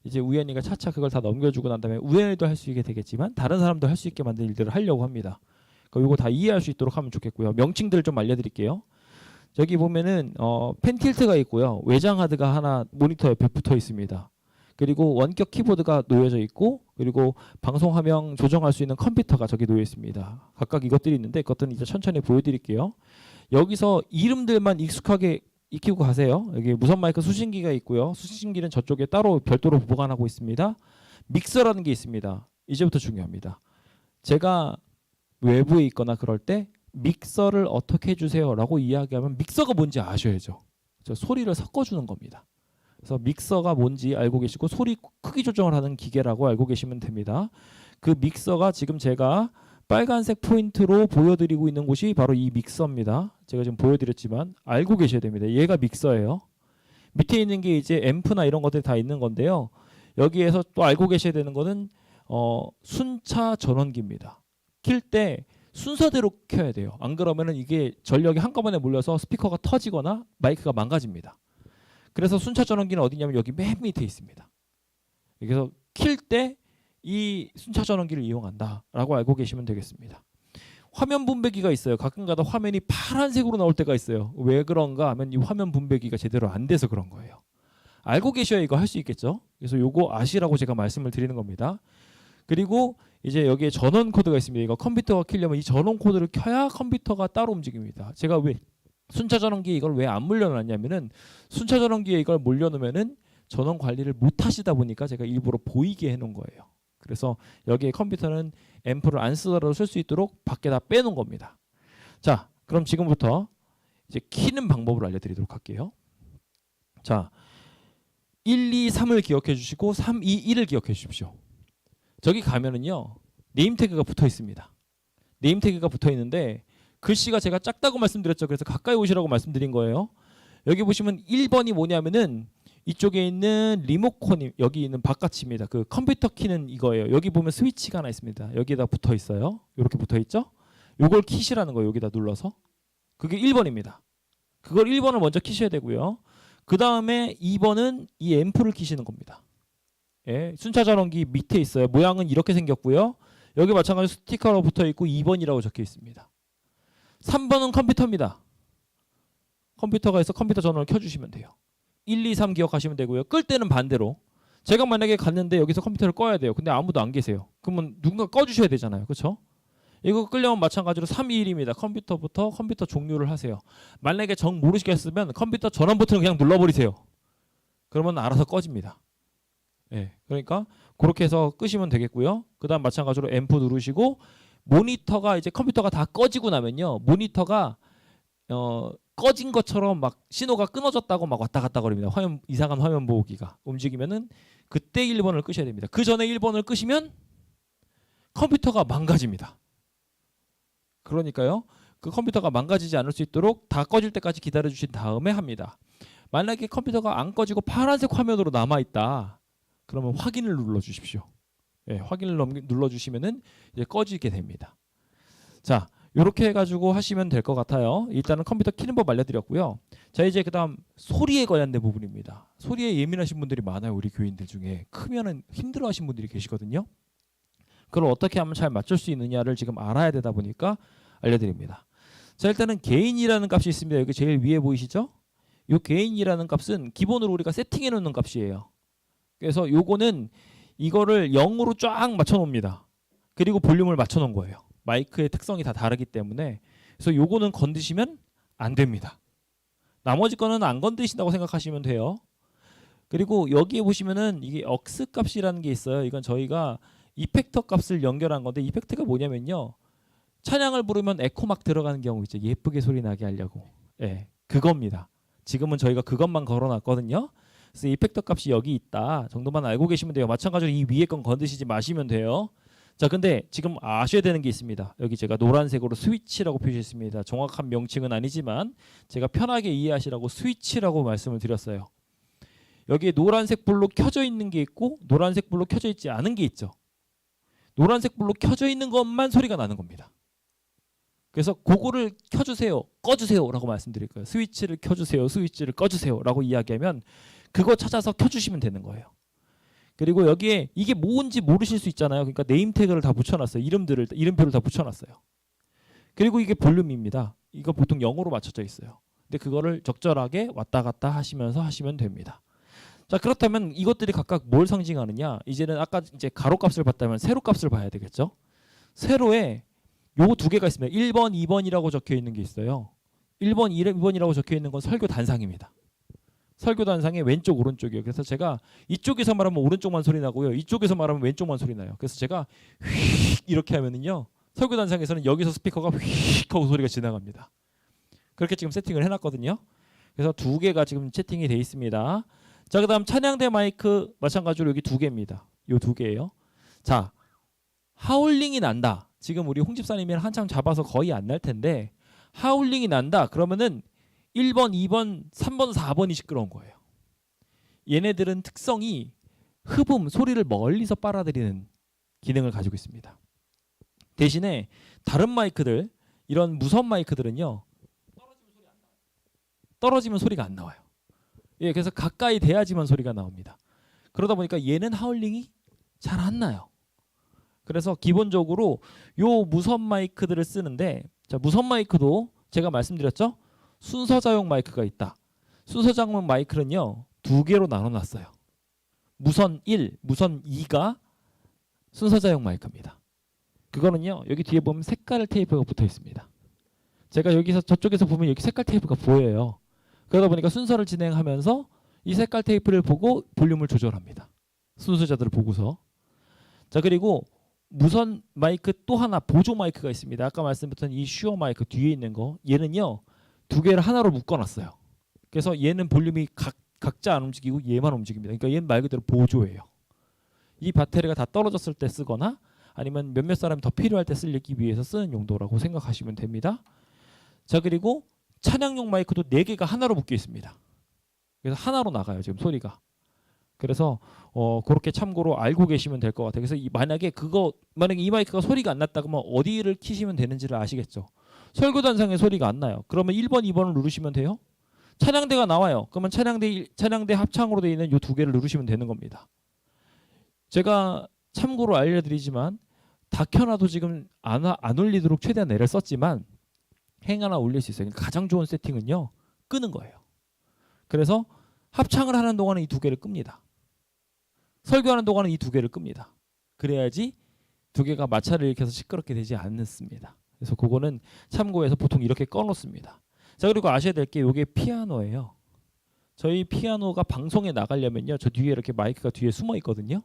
이제 우연히가 차차 그걸 다 넘겨주고 난 다음에 우연히도 할 수 있게 되겠지만 다른 사람도 할 수 있게 만든 일들을 하려고 합니다. 이거 다 이해할 수 있도록 하면 좋겠고요. 명칭들을 좀 알려드릴게요. 저기 보면은 펜 틸트가 있고요. 외장 하드가 하나 모니터 옆에 붙어 있습니다. 그리고 원격 키보드가 놓여져 있고 그리고 방송 화면 조정할 수 있는 컴퓨터가 저기 놓여 있습니다. 각각 이것들이 있는데 그것들은 이제 천천히 보여드릴게요. 여기서 이름들만 익숙하게 익히고 가세요. 여기 무선 마이크 수신기가 있고요. 수신기는 저쪽에 따로 별도로 보관하고 있습니다. 믹서라는 게 있습니다. 이제부터 중요합니다. 제가 외부에 있거나 그럴 때 믹서를 어떻게 해주세요라고 이야기하면 믹서가 뭔지 아셔야죠. 소리를 섞어주는 겁니다. 그래서 믹서가 뭔지 알고 계시고 소리 크기 조정을 하는 기계라고 알고 계시면 됩니다. 그 믹서가 지금 제가 빨간색 포인트로 보여드리고 있는 곳이 바로 이 믹서입니다. 제가 지금 보여드렸지만 알고 계셔야 됩니다. 얘가 믹서예요. 밑에 있는 게 이제 앰프나 이런 것들이 다 있는 건데요. 여기에서 또 알고 계셔야 되는 거는 순차 전원기입니다. 킬 때 순서대로 켜야 돼요. 안 그러면은 이게 전력이 한꺼번에 몰려서 스피커가 터지거나 마이크가 망가집니다. 그래서 순차 전원기는 어디냐면 여기 맨 밑에 있습니다. 그래서 킬 때 이 순차 전원기를 이용한다라고 알고 계시면 되겠습니다. 화면 분배기가 있어요. 가끔가다 화면이 파란색으로 나올 때가 있어요. 왜 그런가 하면 이 화면 분배기가 제대로 안 돼서 그런 거예요. 알고 계셔야 이거 할 수 있겠죠. 그래서 요거 아시라고 제가 말씀을 드리는 겁니다. 그리고 이제 여기에 전원 코드가 있습니다. 이거 컴퓨터가 켜려면 이 전원 코드를 켜야 컴퓨터가 따로 움직입니다. 제가 왜 순차 전원기에 이걸 왜 안 물려놨냐면은 순차 전원기에 이걸 물려놓으면은 전원 관리를 못 하시다 보니까 제가 일부러 보이게 해놓은 거예요. 그래서 여기에 컴퓨터는 앰프를 안 쓰더라도 쓸 수 있도록 밖에다 빼놓은 겁니다. 자, 그럼 지금부터 이제 키는 방법을 알려드리도록 할게요. 자, 1, 2, 3을 기억해 주시고 3, 2, 1을 기억해 주십시오. 저기 가면은요 네임태그가 붙어 있습니다. 네임태그가 붙어 있는데 글씨가 제가 작다고 말씀드렸죠. 그래서 가까이 오시라고 말씀드린 거예요. 여기 보시면 1번이 뭐냐면은 이쪽에 있는 리모컨이 여기 있는 바깥입니다. 그 컴퓨터 키는 이거예요. 여기 보면 스위치가 하나 있습니다. 여기에다 붙어 있어요. 이렇게 붙어 있죠. 요걸 키시라는 거예요. 여기다 눌러서. 그게 1번입니다. 그걸 1번을 먼저 키셔야 되고요. 그 다음에 2번은 이 앰프를 키시는 겁니다. 예, 순차 전원기 밑에 있어요. 모양은 이렇게 생겼고요. 여기 마찬가지로 스티커로 붙어 있고 2번이라고 적혀 있습니다. 3번은 컴퓨터입니다. 컴퓨터가 있어 컴퓨터 전원을 켜주시면 돼요. 1, 2, 3 기억하시면 되고요. 끌 때는 반대로. 제가 만약에 갔는데 여기서 컴퓨터를 꺼야 돼요. 근데 아무도 안 계세요. 그러면 누군가 꺼주셔야 되잖아요. 그렇죠? 이거 끌려면 마찬가지로 3, 2, 1입니다. 컴퓨터부터 컴퓨터 종료를 하세요. 만약에 정 모르시겠으면 컴퓨터 전원 버튼을 그냥 눌러버리세요. 그러면 알아서 꺼집니다. 예, 그러니까 그렇게 해서 끄시면 되겠고요. 그 다음 마찬가지로 앰프 누르시고 모니터가 이제 컴퓨터가 다 꺼지고 나면요. 모니터가 꺼진 것처럼 막 신호가 끊어졌다고 막 왔다 갔다 거립니다. 화면 이상한 화면 보기가 움직이면은 그때 1번을 끄셔야 됩니다. 그 전에 1번을 끄시면 컴퓨터가 망가집니다. 그러니까요. 그 컴퓨터가 망가지지 않을 수 있도록 다 꺼질 때까지 기다려 주신 다음에 합니다. 만약에 컴퓨터가 안 꺼지고 파란색 화면으로 남아 있다. 그러면 확인을 눌러 주십시오. 예, 확인을 눌러 주시면은 이제 꺼지게 됩니다. 자, 이렇게 해가지고 하시면 될 것 같아요. 일단은 컴퓨터 키는 법 알려드렸고요. 자, 이제 그다음 소리에 관련된 부분입니다. 소리에 예민하신 분들이 많아요. 우리 교인들 중에 크면은 힘들어하신 분들이 계시거든요. 그걸 어떻게 하면 잘 맞출 수 있느냐를 지금 알아야 되다 보니까 알려드립니다. 자, 일단은 게인이라는 값이 있습니다. 여기 제일 위에 보이시죠? 이 게인이라는 값은 기본으로 우리가 세팅해 놓는 값이에요. 그래서 요거는 이거를 0으로 쫙 맞춰 놓습니다. 그리고 볼륨을 맞춰 놓은 거예요. 마이크의 특성이 다 다르기 때문에. 그래서 요거는 건드시면 안 됩니다. 나머지 거는 안 건드신다고 생각하시면 돼요. 그리고 여기에 보시면은 이게 억스 값이라는 게 있어요. 이건 저희가 이펙터 값을 연결한 건데 이펙트가 뭐냐면요. 찬양을 부르면 에코 막 들어가는 경우 있죠. 예쁘게 소리 나게 하려고. 예, 그겁니다. 지금은 저희가 그것만 걸어놨거든요. 그래서 이펙터 값이 여기 있다 정도만 알고 계시면 돼요. 마찬가지로 이 위에 건 건드시지 마시면 돼요. 자, 근데 지금 아셔야 되는 게 있습니다. 여기 제가 노란색으로 스위치라고 표시했습니다. 정확한 명칭은 아니지만 제가 편하게 이해하시라고 스위치라고 말씀을 드렸어요. 여기에 노란색 불로 켜져 있는 게 있고 노란색 불로 켜져 있지 않은 게 있죠. 노란색 불로 켜져 있는 것만 소리가 나는 겁니다. 그래서 그거를 켜주세요, 꺼주세요 라고 말씀드릴 거예요. 스위치를 켜주세요, 스위치를 꺼주세요 라고 이야기하면 그거 찾아서 켜주시면 되는 거예요. 그리고 여기에 이게 뭔지 모르실 수 있잖아요. 그러니까 네임 태그를 다 붙여놨어요. 이름표를 다 붙여놨어요. 그리고 이게 볼륨입니다. 이거 보통 0으로 맞춰져 있어요. 근데 그거를 적절하게 왔다 갔다 하시면서 하시면 됩니다. 자, 그렇다면 이것들이 각각 뭘 상징하느냐? 이제는 아까 이제 가로값을 봤다면 세로값을 봐야 되겠죠. 세로에 요거 두 개가 있습니다. 1번, 2번이라고 적혀 있는 게 있어요. 1번, 2번이라고 적혀 있는 건 설교 단상입니다. 설교 단상의 왼쪽 오른쪽이에요. 그래서 제가 이쪽에서 말하면 오른쪽만 소리 나고요. 이쪽에서 말하면 왼쪽만 소리 나요. 그래서 제가 휙 이렇게 하면은요. 설교 단상에서는 여기서 스피커가 휙 하고 소리가 지나갑니다. 그렇게 지금 세팅을 해놨거든요. 그래서 두 개가 지금 채팅이 돼 있습니다. 자, 그다음 찬양대 마이크 마찬가지로 여기 두 개입니다. 요 두 개예요. 자, 하울링이 난다. 지금 우리 홍 집사님이랑 한참 잡아서 거의 안 날 텐데 하울링이 난다. 그러면은 1번, 2번, 3번, 4번이 시끄러운 거예요. 얘네들은 특성이 흡음, 소리를 멀리서 빨아들이는 기능을 가지고 있습니다. 대신에 다른 마이크들, 이런 무선 마이크들은요, 떨어지면 소리가 안 나와요. 예, 그래서 가까이 대야지만 소리가 나옵니다. 그러다 보니까 얘는 하울링이 잘 안 나요. 그래서 기본적으로 요 무선 마이크들을 쓰는데, 자, 무선 마이크도 제가 말씀드렸죠? 순서자용 마이크가 있다. 순서자용 마이크는요, 두 개로 나눠놨어요. 무선 1, 무선 2가 순서자용 마이크입니다. 그거는요, 여기 뒤에 보면 색깔 테이프가 붙어 있습니다. 제가 여기서 저쪽에서 보면 여기 색깔 테이프가 보여요. 그러다 보니까 순서를 진행하면서 이 색깔 테이프를 보고 볼륨을 조절합니다. 순서자들을 보고서. 자, 그리고 무선 마이크 또 하나 보조 마이크가 있습니다. 아까 말씀드렸던 이 슈어 마이크 뒤에 있는 거, 얘는요 두 개를 하나로 묶어놨어요. 그래서 얘는 볼륨이 각자 안 움직이고 얘만 움직입니다. 그러니까 얘는 말 그대로 보조예요. 이 배터리가 다 떨어졌을 때 쓰거나 아니면 몇몇 사람이 더 필요할 때 쓰기 위해서 쓰는 용도라고 생각하시면 됩니다. 자, 그리고 찬양용 마이크도 4개가 하나로 묶여 있습니다. 그래서 하나로 나가요, 지금 소리가. 그래서 그렇게 참고로 알고 계시면 될 것 같아요. 그래서 만약에 이 마이크가 소리가 안 났다 그러면 어디를 키시면 되는지를 아시겠죠. 설교단상에 소리가 안 나요. 그러면 1번, 2번을 누르시면 돼요. 찬양대가 나와요. 그러면 찬양대 합창으로 되어 있는 이 두 개를 누르시면 되는 겁니다. 제가 참고로 알려드리지만 다 켜놔도 지금 안 울리도록 최대한 애를 썼지만 행 하나 올릴 수 있어요. 가장 좋은 세팅은요, 끄는 거예요. 그래서 합창을 하는 동안은 이 두 개를 끕니다. 설교하는 동안은 이 두 개를 끕니다. 그래야지 두 개가 마찰을 일으켜서 시끄럽게 되지 않습니다. 그래서 그거는 참고해서 보통 이렇게 꺼놓습니다. 자, 그리고 아셔야 될 게 이게 피아노예요. 저희 피아노가 방송에 나가려면요, 저 뒤에 이렇게 마이크가 뒤에 숨어 있거든요.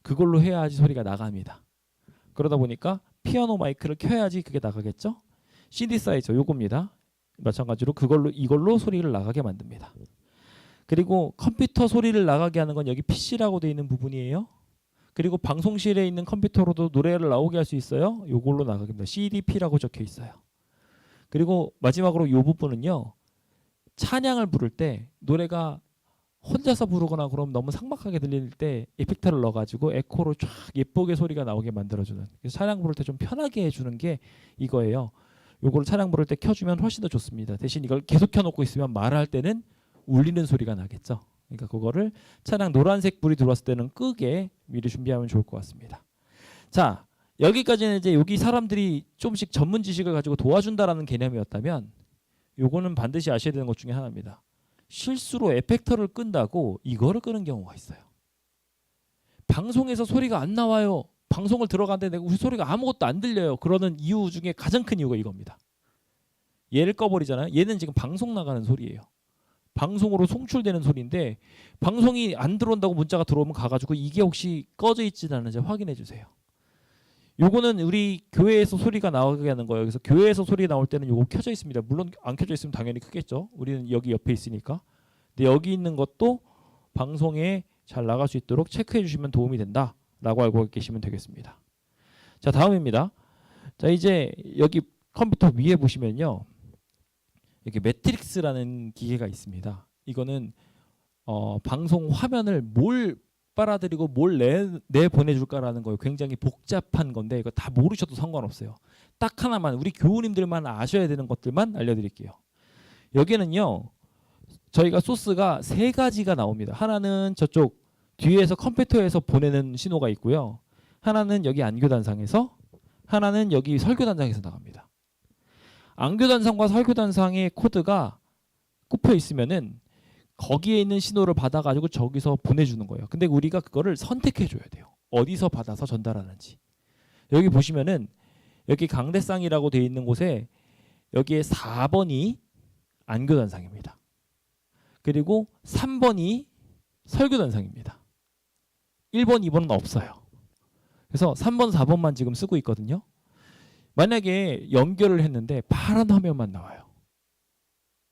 그걸로 해야지 소리가 나갑니다. 그러다 보니까 피아노 마이크를 켜야지 그게 나가겠죠. 신디사이저 요겁니다. 마찬가지로 이걸로 소리를 나가게 만듭니다. 그리고 컴퓨터 소리를 나가게 하는 건 여기 PC라고 되어 있는 부분이에요. 그리고 방송실에 있는 컴퓨터로도 노래를 나오게 할 수 있어요. 요걸로 나가게 합니다. CDP라고 적혀 있어요. 그리고 마지막으로 이 부분은요, 찬양을 부를 때 노래가 혼자서 부르거나 그럼 너무 삭막하게 들릴 때 에펙터를 넣어가지고 에코로 쫙 예쁘게 소리가 나오게 만들어주는, 그래서 찬양 부를 때 좀 편하게 해주는 게 이거예요. 요걸 찬양 부를 때 켜주면 훨씬 더 좋습니다. 대신 이걸 계속 켜놓고 있으면 말할 때는 울리는 소리가 나겠죠. 그러니까 그거를 찬양 노란색 불이 들어왔을 때는 끄게 미리 준비하면 좋을 것 같습니다. 자, 여기까지는 이제 여기 사람들이 조금씩 전문 지식을 가지고 도와준다라는 개념이었다면, 요거는 반드시 아셔야 되는 것 중에 하나입니다. 실수로 에펙터를 끈다고 이거를 끄는 경우가 있어요. 방송에서 소리가 안 나와요. 방송을 들어가는데 내가 소리가 아무것도 안 들려요. 그러는 이유 중에 가장 큰 이유가 이겁니다. 얘를 꺼버리잖아요. 얘는 지금 방송 나가는 소리예요. 방송으로 송출되는 소리인데 방송이 안 들어온다고 문자가 들어오면 가가지고 이게 혹시 꺼져 있지 않은지 확인해 주세요. 요거는 우리 교회에서 소리가 나오게 하는 거예요. 그래서 교회에서 소리 나올 때는 요거 켜져 있습니다. 물론 안 켜져 있으면 당연히 크겠죠. 우리는 여기 옆에 있으니까. 근데 여기 있는 것도 방송에 잘 나갈 수 있도록 체크해 주시면 도움이 된다라고 알고 계시면 되겠습니다. 자, 다음입니다. 자, 이제 여기 컴퓨터 위에 보시면요, 이렇게 매트릭스라는 기계가 있습니다. 이거는 방송 화면을 뭘 빨아들이고 뭘 내보내줄까라는 거예요. 굉장히 복잡한 건데 이거 다 모르셔도 상관없어요. 딱 하나만, 우리 교우님들만 아셔야 되는 것들만 알려드릴게요. 여기는요, 저희가 소스가 3가지가 나옵니다. 하나는 저쪽 뒤에서 컴퓨터에서 보내는 신호가 있고요. 하나는 여기 안교단상에서, 하나는 여기 설교단상에서 나갑니다. 안교단상과 설교단상의 코드가 꼽혀 있으면은 거기에 있는 신호를 받아가지고 저기서 보내주는 거예요. 근데 우리가 그거를 선택해줘야 돼요. 어디서 받아서 전달하는지. 여기 보시면은 여기 강대상이라고 되어 있는 곳에 여기에 4번이 안교단상입니다. 그리고 3번이 설교단상입니다. 1번, 2번은 없어요. 그래서 3번, 4번만 지금 쓰고 있거든요. 만약에 연결을 했는데 파란 화면만 나와요.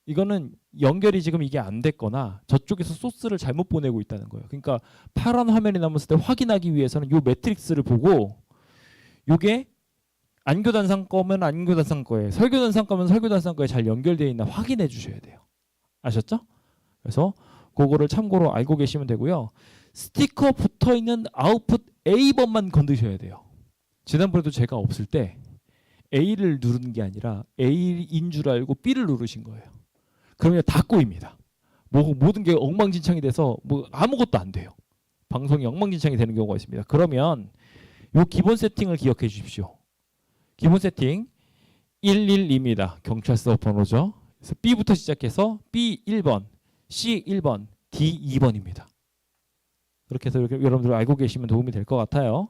이거는 연결이 지금 이게 안 됐거나 저쪽에서 소스를 잘못 보내고 있다는 거예요. 그러니까 파란 화면이 남았을 때 확인하기 위해서는 이 매트릭스를 보고 이게 안교단상 거면 안교단상 거에, 설교단상 거면 설교단상 거에 잘 연결되어 있나 확인해 주셔야 돼요. 아셨죠? 그래서 그거를 참고로 알고 계시면 되고요. 스티커 붙어있는 아웃풋 A번만 건드셔야 돼요. 지난번에도 제가 없을 때 A를 누르는 게 아니라 A인 줄 알고 B를 누르신 거예요. 그러면 다 꼬입니다. 모든 게 엉망진창이 돼서 아무것도 안 돼요. 방송이 엉망진창이 되는 경우가 있습니다. 그러면 요 기본 세팅을 기억해 주십시오. 기본 세팅 112입니다. 경찰서 번호죠. 그래서 B부터 시작해서 B 1번, C 1번, D 2번입니다. 그렇게 해서 이렇게 여러분들 알고 계시면 도움이 될 것 같아요.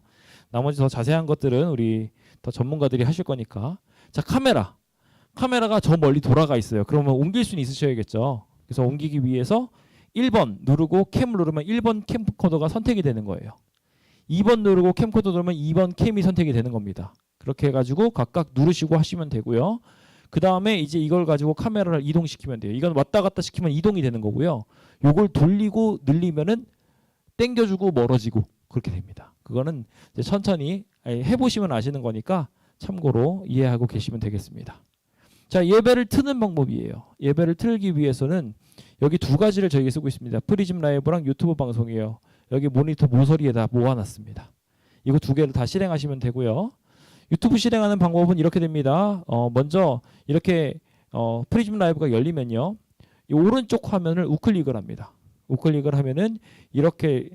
나머지 더 자세한 것들은 우리 더 전문가들이 하실 거니까. 자, 카메라가 저 멀리 돌아가 있어요. 그러면 옮길 수는 있으셔야겠죠. 그래서 옮기기 위해서 1번 누르고 캠을 누르면 1번 캠코더가 선택이 되는 거예요. 2번 누르고 캠코더 누르면 2번 캠이 선택이 되는 겁니다. 그렇게 해가지고 각각 누르시고 하시면 되고요. 그 다음에 이제 이걸 가지고 카메라를 이동시키면 돼요. 이건 왔다 갔다 시키면 이동이 되는 거고요. 요걸 돌리고 늘리면은 당겨주고 멀어지고 그렇게 됩니다. 그거는 이제 천천히 해보시면 아시는 거니까 참고로 이해하고 계시면 되겠습니다. 자, 예배를 트는 방법이에요. 예배를 틀기 위해서는 여기 두 가지를 저희가 쓰고 있습니다. 프리즘 라이브랑 유튜브 방송이에요. 여기 모니터 모서리에다 모아놨습니다. 이거 두 개를 다 실행하시면 되고요. 유튜브 실행하는 방법은 이렇게 됩니다. 먼저 이렇게 프리즘 라이브가 열리면요. 이 오른쪽 화면을 우클릭을 합니다. 우클릭을 하면은 이렇게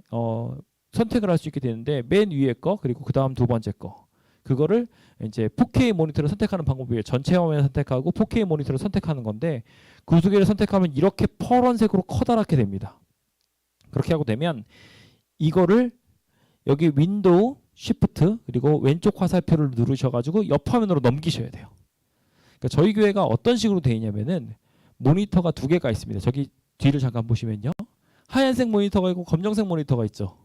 선택을 할 수 있게 되는데 맨 위에 거 그리고 그 다음 두 번째 거 그거를 이제 4K 모니터를 선택하는 방법이에요. 전체 화면을 선택하고 4K 모니터를 선택하는 건데 그 두 개를 선택하면 이렇게 파란색으로 커다랗게 됩니다. 그렇게 하고 되면 이거를 여기 윈도우 쉬프트 그리고 왼쪽 화살표를 누르셔가지고 옆 화면으로 넘기셔야 돼요. 그러니까 저희 교회가 어떤 식으로 되어 있냐면은 모니터가 두 개가 있습니다. 저기 뒤를 잠깐 보시면요. 하얀색 모니터가 있고 검정색 모니터가 있죠.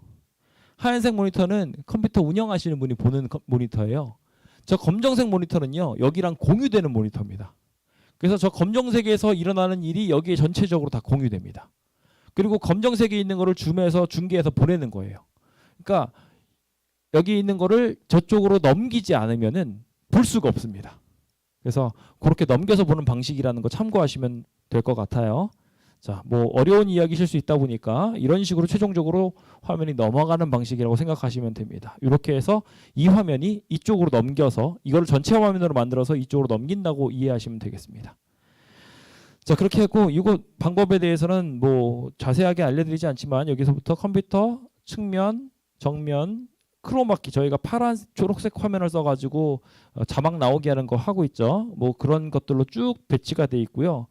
하얀색 모니터는 컴퓨터 운영하시는 분이 보는 모니터예요. 저 검정색 모니터는요. 여기랑 공유되는 모니터입니다. 그래서 저 검정색에서 일어나는 일이 여기에 전체적으로 다 공유됩니다. 그리고 검정색에 있는 거를 줌에서 중계해서 보내는 거예요. 그러니까 여기 있는 거를 저쪽으로 넘기지 않으면은 볼 수가 없습니다. 그래서 그렇게 넘겨서 보는 방식이라는 거 참고하시면 될 것 같아요. 자, 뭐 어려운 이야기실 수 있다 보니까 이런 식으로 최종적으로 화면이 넘어가는 방식이라고 생각하시면 됩니다. 이렇게 해서 이 화면이 이쪽으로 넘겨서 이거를 전체 화면으로 만들어서 이쪽으로 넘긴다고 이해하시면 되겠습니다. 자, 그렇게 했고 이거 방법에 대해서는 뭐 자세하게 알려드리지 않지만 여기서부터 컴퓨터 측면, 정면, 크로마키 저희가 파란 초록색 화면을 써가지고 자막 나오게 하는 거 하고 있죠. 뭐 그런 것들로 쭉 배치가 돼 있고요.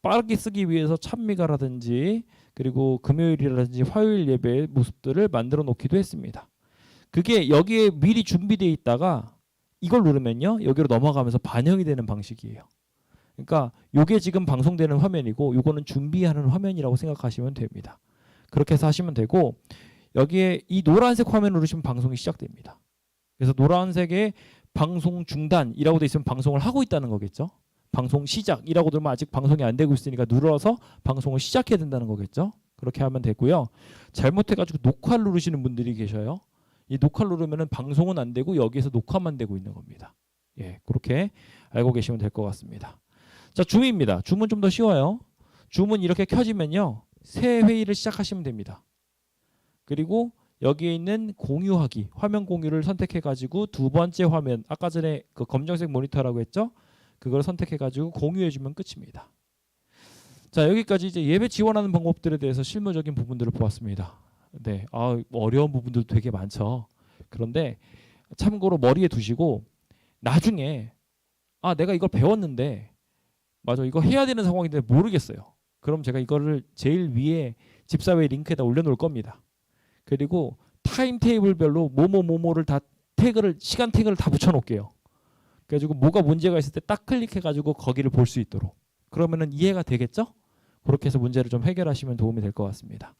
빠르게 쓰기 위해서 찬미가라든지 그리고 금요일이라든지 화요일 예배 모습들을 만들어 놓기도 했습니다. 그게 여기에 미리 준비되어 있다가 이걸 누르면요. 여기로 넘어가면서 반영이 되는 방식이에요. 그러니까 이게 지금 방송되는 화면이고 이거는 준비하는 화면이라고 생각하시면 됩니다. 그렇게 해서 하시면 되고 여기에 이 노란색 화면을 누르시면 방송이 시작됩니다. 그래서 노란색에 방송 중단이라고 돼 있으면 방송을 하고 있다는 거겠죠. 방송 시작이라고 들으면 아직 방송이 안 되고 있으니까 눌러서 방송을 시작해야 된다는 거겠죠. 그렇게 하면 되고요. 잘못해가지고 녹화를 누르시는 분들이 계셔요. 이 녹화를 누르면 방송은 안 되고 여기에서 녹화만 되고 있는 겁니다. 예, 그렇게 알고 계시면 될 것 같습니다. 자, 줌입니다. 줌은 좀 더 쉬워요. 줌은 이렇게 켜지면요. 새 회의를 시작하시면 됩니다. 그리고 여기에 있는 공유하기, 화면 공유를 선택해가지고 두 번째 화면, 아까 전에 그 검정색 모니터라고 했죠? 그걸 선택해가지고 공유해주면 끝입니다. 자, 여기까지 이제 예배 지원하는 방법들에 대해서 실무적인 부분들을 보았습니다. 네, 어려운 부분들도 되게 많죠. 그런데 참고로 머리에 두시고 나중에 내가 이걸 배웠는데 맞아 이거 해야 되는 상황인데 모르겠어요. 그럼 제가 이거를 제일 위에 집사회 링크에다 올려놓을 겁니다. 그리고 타임 테이블별로 뭐뭐뭐뭐를 다 시간 태그를 다 붙여놓을게요. 그래가지고 뭐가 문제가 있을 때 딱 클릭해가지고 거기를 볼 수 있도록. 그러면은 이해가 되겠죠? 그렇게 해서 문제를 좀 해결하시면 도움이 될 것 같습니다.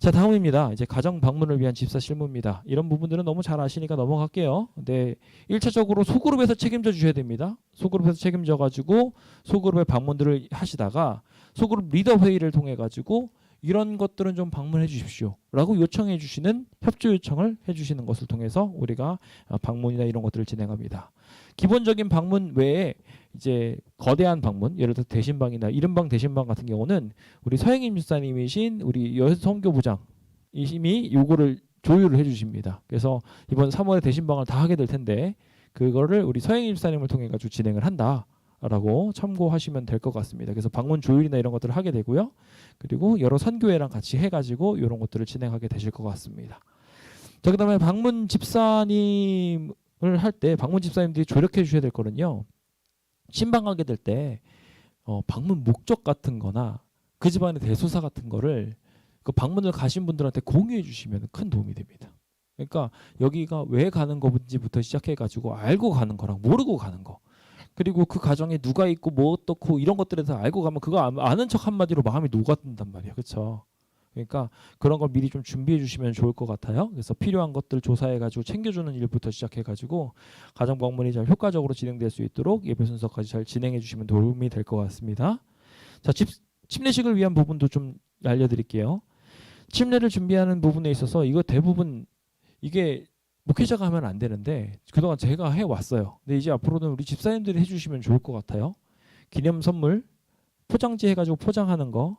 자, 다음입니다. 이제 가정 방문을 위한 집사 실무입니다. 이런 부분들은 너무 잘 아시니까 넘어갈게요. 근데 1차적으로 소그룹에서 책임져 주셔야 됩니다. 소그룹에서 책임져 가지고 소그룹의 방문들을 하시다가 소그룹 리더 회의를 통해 가지고 이런 것들은 좀 방문해 주십시오 라고 요청해 주시는 협조 요청을 해 주시는 것을 통해서 우리가 방문이나 이런 것들을 진행합니다. 기본적인 방문 외에 이제 거대한 방문, 예를 들어 대신방이나 이른방 대신방 같은 경우는 우리 서영임 집사님이신 우리 여성교부장이심이 요거를 조율을 해 주십니다. 그래서 이번 3월에 대신방을 다 하게 될 텐데 그거를 우리 서영임 집사님을 통해 가지고 진행을 한다라고 참고하시면 될 것 같습니다. 그래서 방문 조율이나 이런 것들을 하게 되고요. 그리고 여러 선교회랑 같이 해가지고 이런 것들을 진행하게 되실 것 같습니다. 자, 그다음에 방문 집사님을 할 때 방문 집사님들이 조력해 주셔야 될 거는요. 신방하게 될 때 방문 목적 같은 거나 그 집안의 대소사 같은 거를 그 방문을 가신 분들한테 공유해 주시면 큰 도움이 됩니다. 그러니까 여기가 왜 가는 건지부터 시작해 가지고 알고 가는 거랑 모르고 가는 거, 그리고 그 가정에 누가 있고 뭐 어떻고 이런 것들에 대해서 알고 가면 그거 아는 척 한마디로 마음이 녹아든단 말이에요. 그렇죠? 그러니까 그런 걸 미리 좀 준비해 주시면 좋을 것 같아요. 그래서 필요한 것들 조사해 가지고 챙겨주는 일부터 시작해 가지고 가정 방문이 잘 효과적으로 진행될 수 있도록 예배 순서까지 잘 진행해 주시면 도움이 될 것 같습니다. 자, 침례식을 위한 부분도 좀 알려드릴게요. 침례를 준비하는 부분에 있어서 이거 대부분 이게 목회자가 하면 안 되는데 그동안 제가 해왔어요. 근데 이제 앞으로는 우리 집사님들이 해주시면 좋을 것 같아요. 기념 선물 포장지 해가지고 포장하는 거,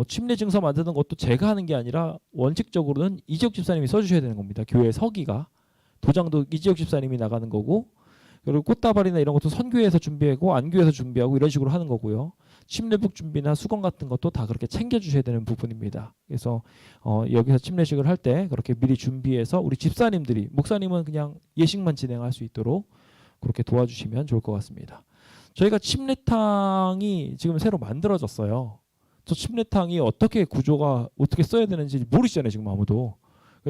침례 증서 만드는 것도 제가 하는 게 아니라 원칙적으로는 이지혁 집사님이 써주셔야 되는 겁니다. 교회 서기가, 도장도 이지혁 집사님이 나가는 거고, 그리고 꽃다발이나 이런 것도 선교회에서 준비하고 안교회에서 준비하고 이런 식으로 하는 거고요. 침례복 준비나 수건 같은 것도 다 그렇게 챙겨주셔야 되는 부분입니다. 그래서 여기서 침례식을 할 때 그렇게 미리 준비해서 우리 집사님들이, 목사님은 그냥 예식만 진행할 수 있도록 그렇게 도와주시면 좋을 것 같습니다. 저희가 침례탕이 지금 새로 만들어졌어요. 저 침례탕이 어떻게 구조가 어떻게 써야 되는지 모르시잖아요, 지금 아무도.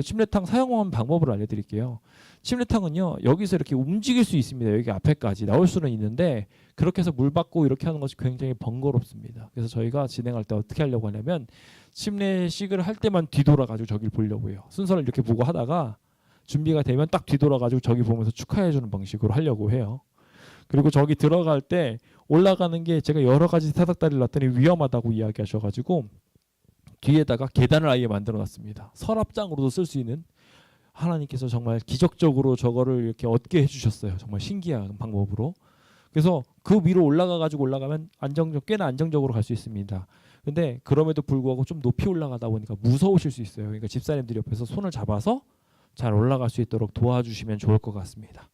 침례탕 사용하는 방법을 알려드릴게요. 침례탕은요, 여기서 이렇게 움직일 수 있습니다. 여기 앞에까지 나올 수는 있는데 그렇게 해서 물 받고 이렇게 하는 것이 굉장히 번거롭습니다. 그래서 저희가 진행할 때 어떻게 하려고 하냐면 침례식을 할 때만 뒤돌아가지고 저길 보려고 해요. 순서를 이렇게 보고 하다가 준비가 되면 딱 뒤돌아가지고 저기 보면서 축하해주는 방식으로 하려고 해요. 그리고 저기 들어갈 때 올라가는 게 제가 여러 가지 타닥다리를 놨더니 위험하다고 이야기하셔가지고 뒤에다가 계단을 아예 만들어놨습니다. 서랍장으로도 쓸 수 있는, 하나님께서 정말 기적적으로 저거를 이렇게 얻게 해주셨어요. 정말 신기한 방법으로. 그래서 그 위로 올라가면 꽤나 안정적으로 갈 수 있습니다. 근데 그럼에도 불구하고 좀 높이 올라가다 보니까 무서우실 수 있어요. 그러니까 집사님들이 옆에서 손을 잡아서 잘 올라갈 수 있도록 도와주시면 좋을 것 같습니다.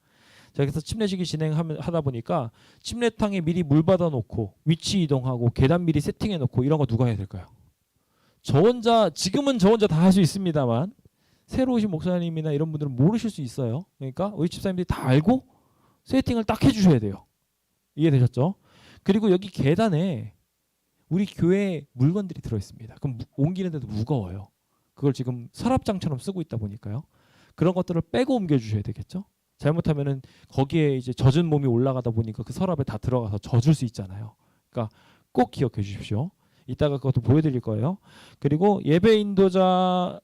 자, 그래서 침례식이 진행하다 보니까 침례탕에 미리 물 받아 놓고 위치 이동하고 계단 미리 세팅해 놓고 이런 거 누가 해야 될까요? 지금은 저 혼자 다 할 수 있습니다만 새로 오신 목사님이나 이런 분들은 모르실 수 있어요. 그러니까 우리 집사님들이 다 알고 세팅을 딱 해주셔야 돼요. 이해되셨죠? 그리고 여기 계단에 우리 교회 물건들이 들어있습니다. 그럼 옮기는데도 무거워요. 그걸 지금 서랍장처럼 쓰고 있다 보니까요. 그런 것들을 빼고 옮겨주셔야 되겠죠? 잘못하면은 거기에 이제 젖은 몸이 올라가다 보니까 그 서랍에 다 들어가서 젖을 수 있잖아요. 그러니까 꼭 기억해 주십시오. 이따가 그것도 보여드릴 거예요. 그리고 예배 인도하거나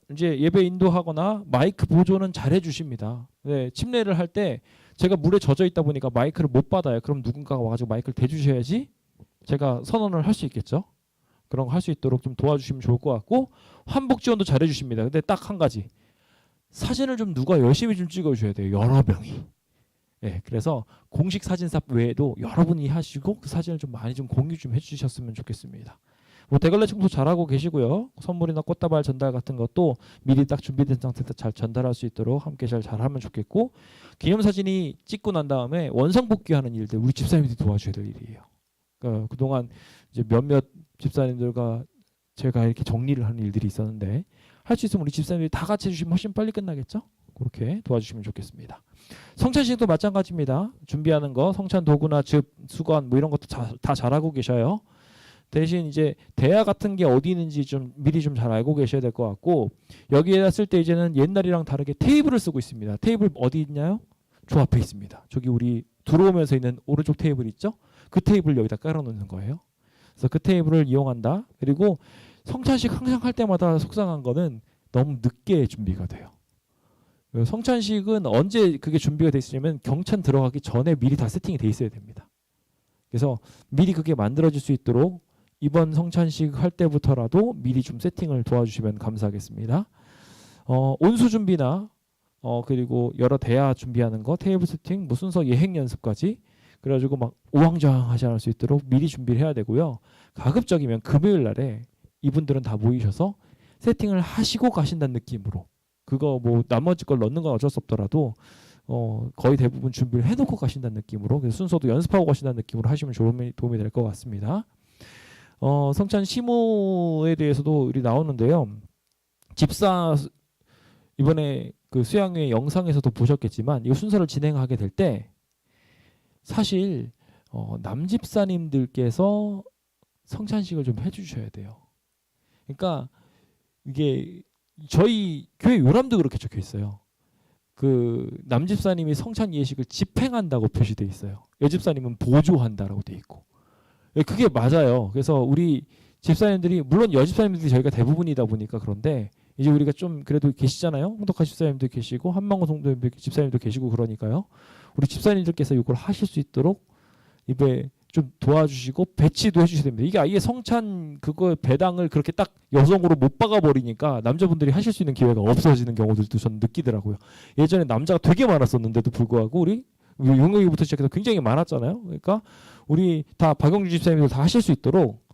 마이크 보조는 잘 해주십니다. 네, 침례를 할 때 제가 물에 젖어 있다 보니까 마이크를 못 받아요. 그럼 누군가가 와가지고 마이크를 대주셔야지 제가 선언을 할 수 있겠죠. 그런 거 할 수 있도록 좀 도와주시면 좋을 것 같고, 환복 지원도 잘 해주십니다. 근데 딱 한 가지, 사진을 좀 누가 열심히 좀 찍어주셔야 돼요. 여러 명이. 네, 그래서 공식 사진사 외에도 여러분이 하시고 그 사진을 좀 많이 좀 공유 좀 해주셨으면 좋겠습니다. 뭐 대걸레 청소 잘하고 계시고요. 선물이나 꽃다발 전달 같은 것도 미리 딱 준비된 상태에서 잘 전달할 수 있도록 함께 잘하면 좋겠고, 기념사진이 찍고 난 다음에 원상복귀하는 일들 우리 집사님들이 도와줘야 될 일이에요. 그러니까 그동안 이제 몇몇 집사님들과 제가 이렇게 정리를 하는 일들이 있었는데 할 수 있으면 우리 집사님들이 다 같이 해주시면 훨씬 빨리 끝나겠죠? 그렇게 도와주시면 좋겠습니다. 성찬식도 마찬가지입니다. 준비하는 거, 성찬 도구나 즙, 수건 뭐 이런 것도 다 잘하고 계셔요. 대신 이제 대야 같은 게 어디 있는지 좀 미리 좀 잘 알고 계셔야 될 것 같고, 여기에다 쓸 때 이제는 옛날이랑 다르게 테이블을 쓰고 있습니다. 테이블 어디 있나요? 저 앞에 있습니다. 저기 우리 들어오면서 있는 오른쪽 테이블 있죠? 그 테이블 여기다 깔아놓는 거예요. 그래서 그 테이블을 이용한다. 그리고 성찬식 항상 할 때마다 속상한 거는 너무 늦게 준비가 돼요. 성찬식은 언제 그게 준비가 돼 있으냐면 경찬 들어가기 전에 미리 다 세팅이 돼 있어야 됩니다. 그래서 미리 그게 만들어질 수 있도록 이번 성찬식 할 때부터라도 미리 좀 세팅을 도와주시면 감사하겠습니다. 온수 준비나 그리고 여러 대화 준비하는 거, 테이블 세팅, 뭐 순서 예행 연습까지 그래가지고 막 우왕좌왕하지 않을 수 있도록 미리 준비를 해야 되고요. 가급적이면 금요일 날에 이분들은 다 모이셔서 세팅을 하시고 가신다는 느낌으로, 그거 뭐 나머지 걸 넣는 건 어쩔 수 없더라도 거의 대부분 준비를 해놓고 가신다는 느낌으로, 그래서 순서도 연습하고 가신다는 느낌으로 하시면 도움이 될 것 같습니다. 성찬 시무에 대해서도 우리 나오는데요. 집사 이번에 그 수양회 영상에서도 보셨겠지만 이 순서를 진행하게 될 때 사실 남집사님들께서 성찬식을 좀 해주셔야 돼요. 그러니까 이게 저희 교회 요람도 그렇게 적혀 있어요. 그 남집사님이 성찬 예식을 집행한다고 표시돼 있어요. 여집사님은 보조한다라고 돼 있고. 그게 맞아요. 그래서 우리 집사님들이, 물론 여집사님들이 저희가 대부분이다 보니까 그런데 이제 우리가 좀 그래도 계시잖아요. 홍덕화 집사님도 계시고 한망호 성도 집사님도 계시고 그러니까요. 우리 집사님들께서 이걸 하실 수 있도록 입에 좀 도와주시고 배치도 해주셔야 됩니다. 이게 아예 성찬 그거 배당을 그렇게 딱 여성으로 못 박아버리니까 남자분들이 하실 수 있는 기회가 없어지는 경우들도 저는 느끼더라고요. 예전에 남자가 되게 많았었는데도 불구하고 우리 용역이부터 시작해서 굉장히 많았잖아요. 그러니까 우리 다 박영주 집사님들 다 하실 수 있도록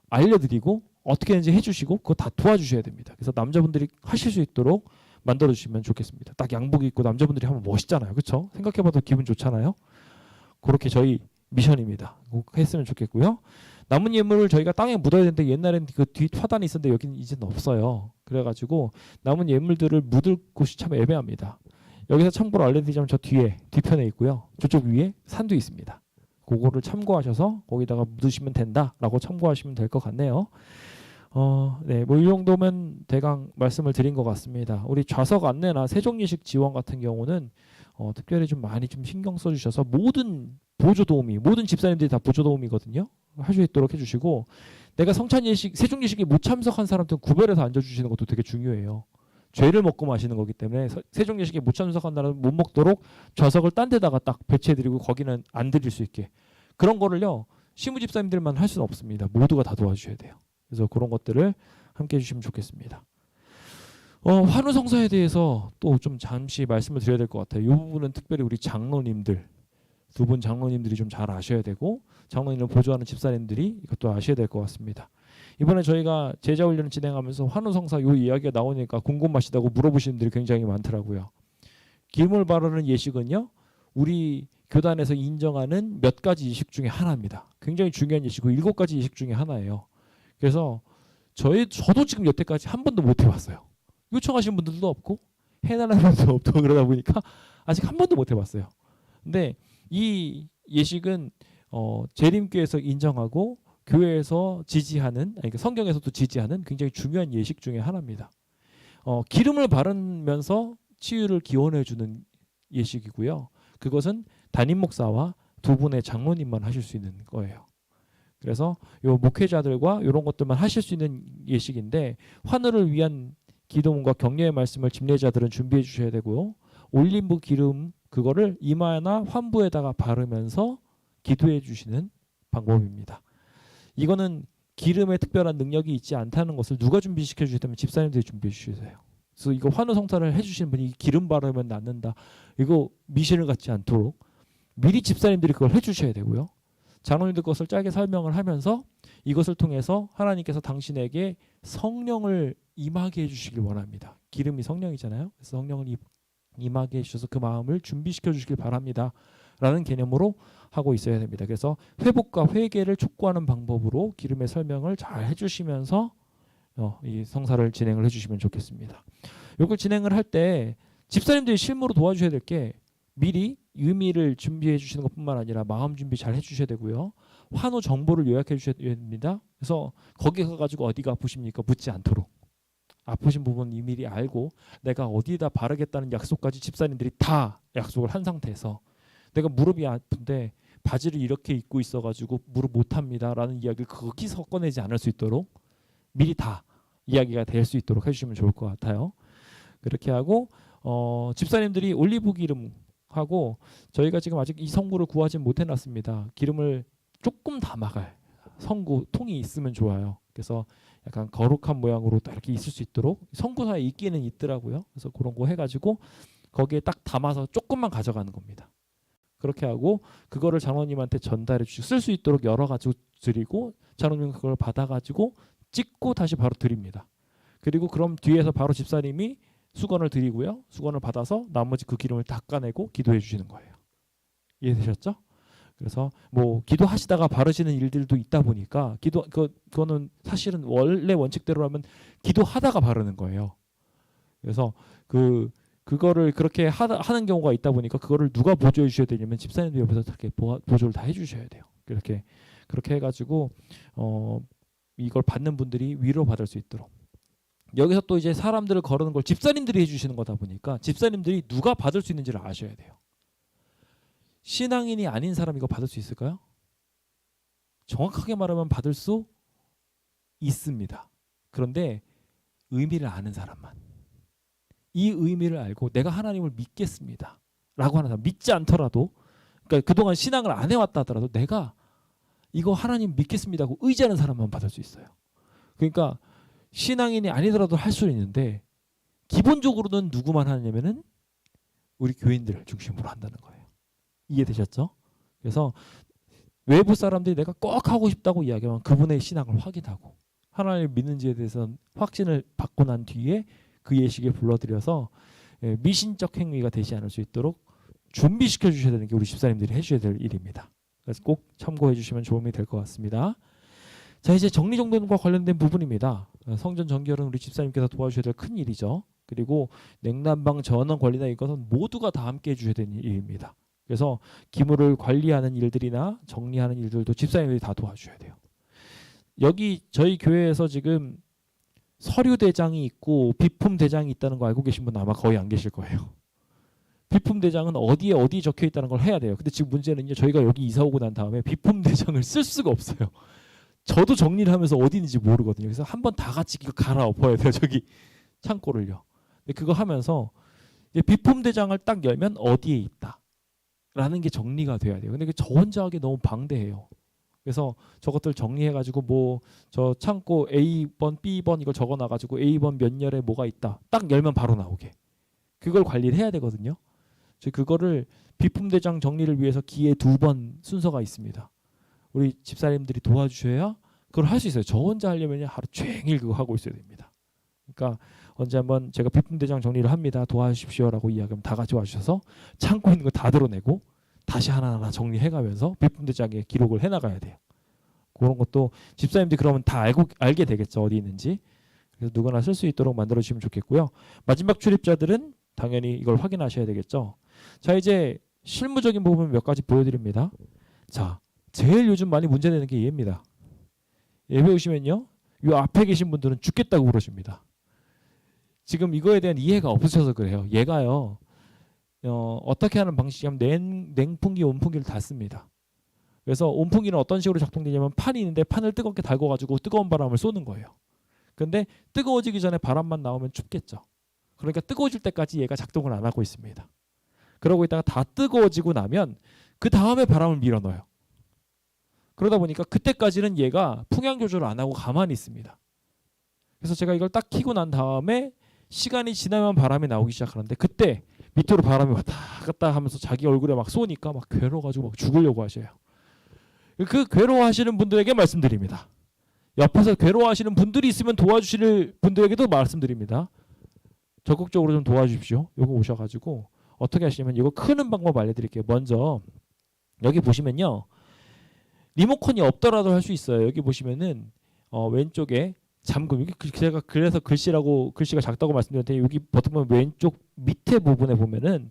알려드리고 어떻게 하는지 해주시고 그거 다 도와주셔야 됩니다. 그래서 남자분들이 하실 수 있도록 만들어주시면 좋겠습니다. 딱 양복 입고 남자분들이 하면 멋있잖아요. 그렇죠? 생각해봐도 기분 좋잖아요. 그렇게 저희 미션입니다. 꼭 했으면 좋겠고요. 남은 예물을 저희가 땅에 묻어야 되는데 옛날에는 그 뒤 화단이 있었는데 여기는 이제는 없어요. 그래가지고 남은 예물들을 묻을 곳이 참 애매합니다. 여기서 참고로 알려드리자면 저 뒤편에 있고요. 저쪽 위에 산도 있습니다. 그거를 참고하셔서 거기다가 묻으시면 된다라고 참고하시면 될 것 같네요. 네, 뭐 이 정도면 대강 말씀을 드린 것 같습니다. 우리 좌석 안내나 세종예식 지원 같은 경우는 특별히 좀 많이 좀 신경 써주셔서 모든 보조 도우미, 모든 집사님들이 다 보조 도우미거든요. 할 수 있도록 해주시고, 내가 성찬예식, 세종예식에 못 참석한 사람들은 구별해서 앉아주시는 것도 되게 중요해요. 죄를 먹고 마시는 거기 때문에 세종예식에 못 참석한 나라는 못 먹도록 좌석을 딴 데다가 딱 배치해드리고 거기는 안 드릴 수 있게, 그런 거를요 시무집사님들만 할 수는 없습니다. 모두가 다 도와주셔야 돼요. 그래서 그런 것들을 함께 해주시면 좋겠습니다. 환우성사에 대해서 또 좀 잠시 말씀을 드려야 될 것 같아요. 이 부분은 특별히 우리 장로님들, 두 분 장로님들이 좀 잘 아셔야 되고 장로님을 보조하는 집사님들이 이것도 아셔야 될 것 같습니다. 이번에 저희가 제자훈련을 진행하면서 환우성사 요 이야기가 나오니까 궁금하시다고 물어보시는 분들이 굉장히 많더라고요. 기름을 바르는 예식은요, 우리 교단에서 인정하는 몇 가지 예식 중에 하나입니다. 굉장히 중요한 예식이고 7가지 예식 중에 하나예요. 그래서 저도 지금 여태까지 한 번도 못 해봤어요. 요청하신 분들도 없고 해달라는 분도 없고 그러다 보니까 아직 한 번도 못 해봤어요. 근데 이 예식은 재림교에서 인정하고 교회에서 지지하는, 아니 성경에서도 지지하는 굉장히 중요한 예식 중에 하나입니다. 기름을 바르면서 치유를 기원해주는 예식이고요. 그것은 담임 목사와 두 분의 장로님만 하실 수 있는 거예요. 그래서 요 목회자들과 이런 것들만 하실 수 있는 예식인데, 환우를 위한 기도문과 격려의 말씀을 집례자들은 준비해 주셔야 되고요. 올림부 기름 그거를 이마나 환부에다가 바르면서 기도해 주시는 방법입니다. 이거는 기름에 특별한 능력이 있지 않다는 것을 누가 준비시켜 주시다면 집사님들이 준비해 주셔야 돼요. 그래서 이거 환우 성사를 해주시는 분이 기름 바르면 낫는다, 이거 미신을 갖지 않도록 미리 집사님들이 그걸 해주셔야 되고요. 장로님들 것을 짧게 설명을 하면서 이것을 통해서 하나님께서 당신에게 성령을 임하게 해주시길 원합니다. 기름이 성령이잖아요. 그래서 성령을 임하게 해주셔서 그 마음을 준비시켜 주시길 바랍니다 라는 개념으로 하고 있어야 됩니다. 그래서 회복과 회개를 촉구하는 방법으로 기름의 설명을 잘 해주시면서 이 성사를 진행을 해주시면 좋겠습니다. 이걸 진행을 할 때 집사님들이 실무로 도와주셔야 될 게, 미리 의미를 준비해 주시는 것뿐만 아니라 마음 준비 잘 해주셔야 되고요. 환우 정보를 요약해 주셔야 됩니다. 그래서 거기 가가지고 어디가 아프십니까 묻지 않도록, 아프신 부분 미리 알고 내가 어디다 바르겠다는 약속까지 집사님들이 다 약속을 한 상태에서, 내가 무릎이 아픈데 바지를 이렇게 입고 있어가지고 무릎 못합니다 라는 이야기를 거기서 꺼내지 않을 수 있도록 미리 다 이야기가 될 수 있도록 해주시면 좋을 것 같아요. 그렇게 하고 집사님들이 올리브 기름하고 저희가 지금 아직 이 성구를 구하지 못해놨습니다. 기름을 조금 담아갈 성구 통이 있으면 좋아요. 그래서 약간 거룩한 모양으로 딱 이렇게 있을 수 있도록 성구사에 있기는 있더라고요. 그래서 그런 거 해가지고 거기에 딱 담아서 조금만 가져가는 겁니다. 그렇게 하고 그거를 장로님한테 전달해 주시고 쓸 수 있도록 열어가지고 드리고 장로님 그걸 받아가지고 찍고 다시 바로 드립니다. 그리고 그럼 뒤에서 바로 집사님이 수건을 드리고요. 수건을 받아서 나머지 그 기름을 닦아내고 기도해 주시는 거예요. 이해되셨죠? 그래서 뭐 기도하시다가 바르시는 일들도 있다 보니까 그거는 사실은 원래 원칙대로라면 기도하다가 바르는 거예요. 그래서 그거를 그렇게 하는 경우가 있다 보니까 그거를 누가 보조해 주셔야 되냐면 집사님들 옆에서 이렇게 보조를 다 해주셔야 돼요. 그렇게 해가지고 이걸 받는 분들이 위로받을 수 있도록. 여기서 또 이제 사람들을 거르는 걸 집사님들이 해주시는 거다 보니까 집사님들이 누가 받을 수 있는지를 아셔야 돼요. 신앙인이 아닌 사람 이거 받을 수 있을까요? 정확하게 말하면 받을 수 있습니다. 그런데 의미를 아는 사람만. 이 의미를 알고 내가 하나님을 믿겠습니다 라고 하는 사람, 믿지 않더라도 그러니까 그동안 신앙을 안 해왔다 하더라도 내가 이거 하나님 믿겠습니다 하고 의지하는 사람만 받을 수 있어요. 그러니까 신앙인이 아니더라도 할 수 있는데 기본적으로는 누구만 하냐면은 우리 교인들 중심으로 한다는 거예요. 이해되셨죠? 그래서 외부 사람들이 내가 꼭 하고 싶다고 이야기하면 그분의 신앙을 확인하고 하나님을 믿는지에 대해서는 확신을 받고 난 뒤에 그 예식에 불러들여서 미신적 행위가 되지 않을 수 있도록 준비시켜 주셔야 되는 게 우리 집사님들이 해주셔야 될 일입니다. 그래서 꼭 참고해 주시면 도움이 될 것 같습니다. 자, 이제 정리정돈과 관련된 부분입니다. 성전 정결은 우리 집사님께서 도와주셔야 될 큰 일이죠. 그리고 냉난방 전원 관리나 이것은 모두가 다 함께 해주셔야 되는 일입니다. 그래서 기물을 관리하는 일들이나 정리하는 일들도 집사님들이 다 도와주셔야 돼요. 여기 저희 교회에서 지금 서류 대장이 있고 비품 대장이 있다는 거 알고 계신 분 아마 거의 안 계실 거예요. 비품 대장은 어디 적혀 있다는 걸 해야 돼요. 근데 지금 문제는요. 저희가 여기 이사 오고 난 다음에 비품 대장을 쓸 수가 없어요. 저도 정리를 하면서 어디 있는지 모르거든요. 그래서 한번 다 같이 이거 갈아엎어야 돼요. 저기 창고를요. 근데 그거 하면서 비품 대장을 딱 열면 어디에 있다라는 게 정리가 돼야 돼요. 근데 저 혼자 하기 너무 방대해요. 그래서 저것들 정리해가지고 뭐 저 창고 A번, B번 이걸 적어놔가지고 A번 몇 열에 뭐가 있다. 딱 열면 바로 나오게. 그걸 관리를 해야 되거든요. 그거를 비품대장 정리를 위해서 기에 2번 순서가 있습니다. 우리 집사님들이 도와주셔야 그걸 할 수 있어요. 저 혼자 하려면 하루 종일 그거 하고 있어야 됩니다. 그러니까 언제 한번 제가 비품대장 정리를 합니다. 도와주십시오라고 이야기하면 다 같이 와주셔서 창고에 있는 거 다 드러내고 다시 하나하나 정리해가면서 비품대장에 기록을 해나가야 돼요. 그런 것도 집사님들이 그러면 다 알게 되겠죠. 어디 있는지. 그래서 누구나 쓸 수 있도록 만들어주시면 좋겠고요. 마지막 출입자들은 당연히 이걸 확인하셔야 되겠죠. 자, 이제 실무적인 부분 몇 가지 보여드립니다. 자, 제일 요즘 많이 문제되는 게 얘입니다. 예배 오시면요. 이 앞에 계신 분들은 죽겠다고 그러십니다. 지금 이거에 대한 이해가 없으셔서 그래요. 얘가요. 어떻게 하는 방식이냐면 냉풍기, 온풍기를 다 씁니다. 그래서 온풍기는 어떤 식으로 작동되냐면 판이 있는데 판을 뜨겁게 달궈가지고 뜨거운 바람을 쏘는 거예요. 근데 뜨거워지기 전에 바람만 나오면 춥겠죠. 그러니까 뜨거워질 때까지 얘가 작동을 안 하고 있습니다. 그러고 있다가 다 뜨거워지고 나면 그 다음에 바람을 밀어넣어요. 그러다 보니까 그때까지는 얘가 풍향 조절을 안 하고 가만히 있습니다. 그래서 제가 이걸 딱 켜고 난 다음에 시간이 지나면 바람이 나오기 시작하는데 그때 밑으로 바람이 왔다 갔다 하면서 자기 얼굴에 막 쏘니까 막 괴로워가지고 막 죽으려고 하셔요. 그 괴로워하시는 분들에게 말씀드립니다. 옆에서 괴로워하시는 분들이 있으면 도와주실 분들에게도 말씀드립니다. 적극적으로 좀 도와주십시오. 요거 오셔가지고 어떻게 하시냐면 이거 크는 방법 알려드릴게요. 먼저 여기 보시면요. 리모컨이 없더라도 할 수 있어요. 여기 보시면은 왼쪽에 잠금, 여기 제가 그래서 글씨가 작다고 말씀드렸는데 여기 버튼 보면 왼쪽 밑에 부분에 보면은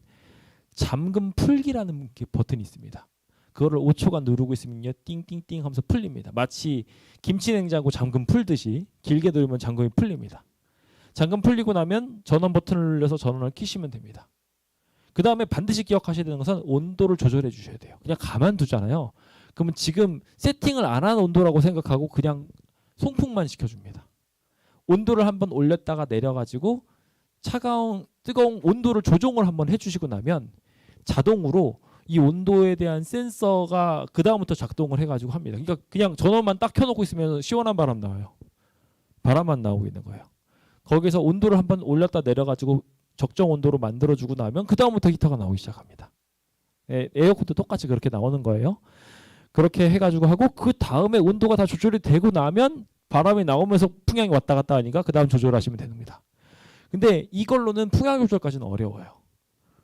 잠금 풀기라는 버튼이 있습니다. 그거를 5초간 누르고 있으면요 띵띵띵 하면서 풀립니다. 마치 김치냉장고 잠금 풀듯이 길게 누르면 잠금이 풀립니다. 잠금 풀리고 나면 전원 버튼을 눌러서 전원을 켜시면 됩니다. 그 다음에 반드시 기억하셔야 되는 것은 온도를 조절해 주셔야 돼요. 그냥 가만두잖아요. 그러면 지금 세팅을 안 한 온도라고 생각하고 그냥 송풍만 시켜줍니다. 온도를 한번 올렸다가 내려가지고 뜨거운 온도를 조정을 한번 해주시고 나면 자동으로 이 온도에 대한 센서가 그 다음부터 작동을 해가지고 합니다. 그러니까 그냥 전원만 딱 켜놓고 있으면 시원한 바람 나와요. 바람만 나오고 있는 거예요. 거기서 온도를 한번 올렸다 내려가지고 적정 온도로 만들어주고 나면 그 다음부터 히터가 나오기 시작합니다. 에어컨도 똑같이 그렇게 나오는 거예요. 그렇게 해가지고 하고 그 다음에 온도가 다 조절이 되고 나면 바람이 나오면서 풍향이 왔다 갔다 하니까 그 다음 조절하시면 됩니다. 근데 이걸로는 풍향 조절까지는 어려워요.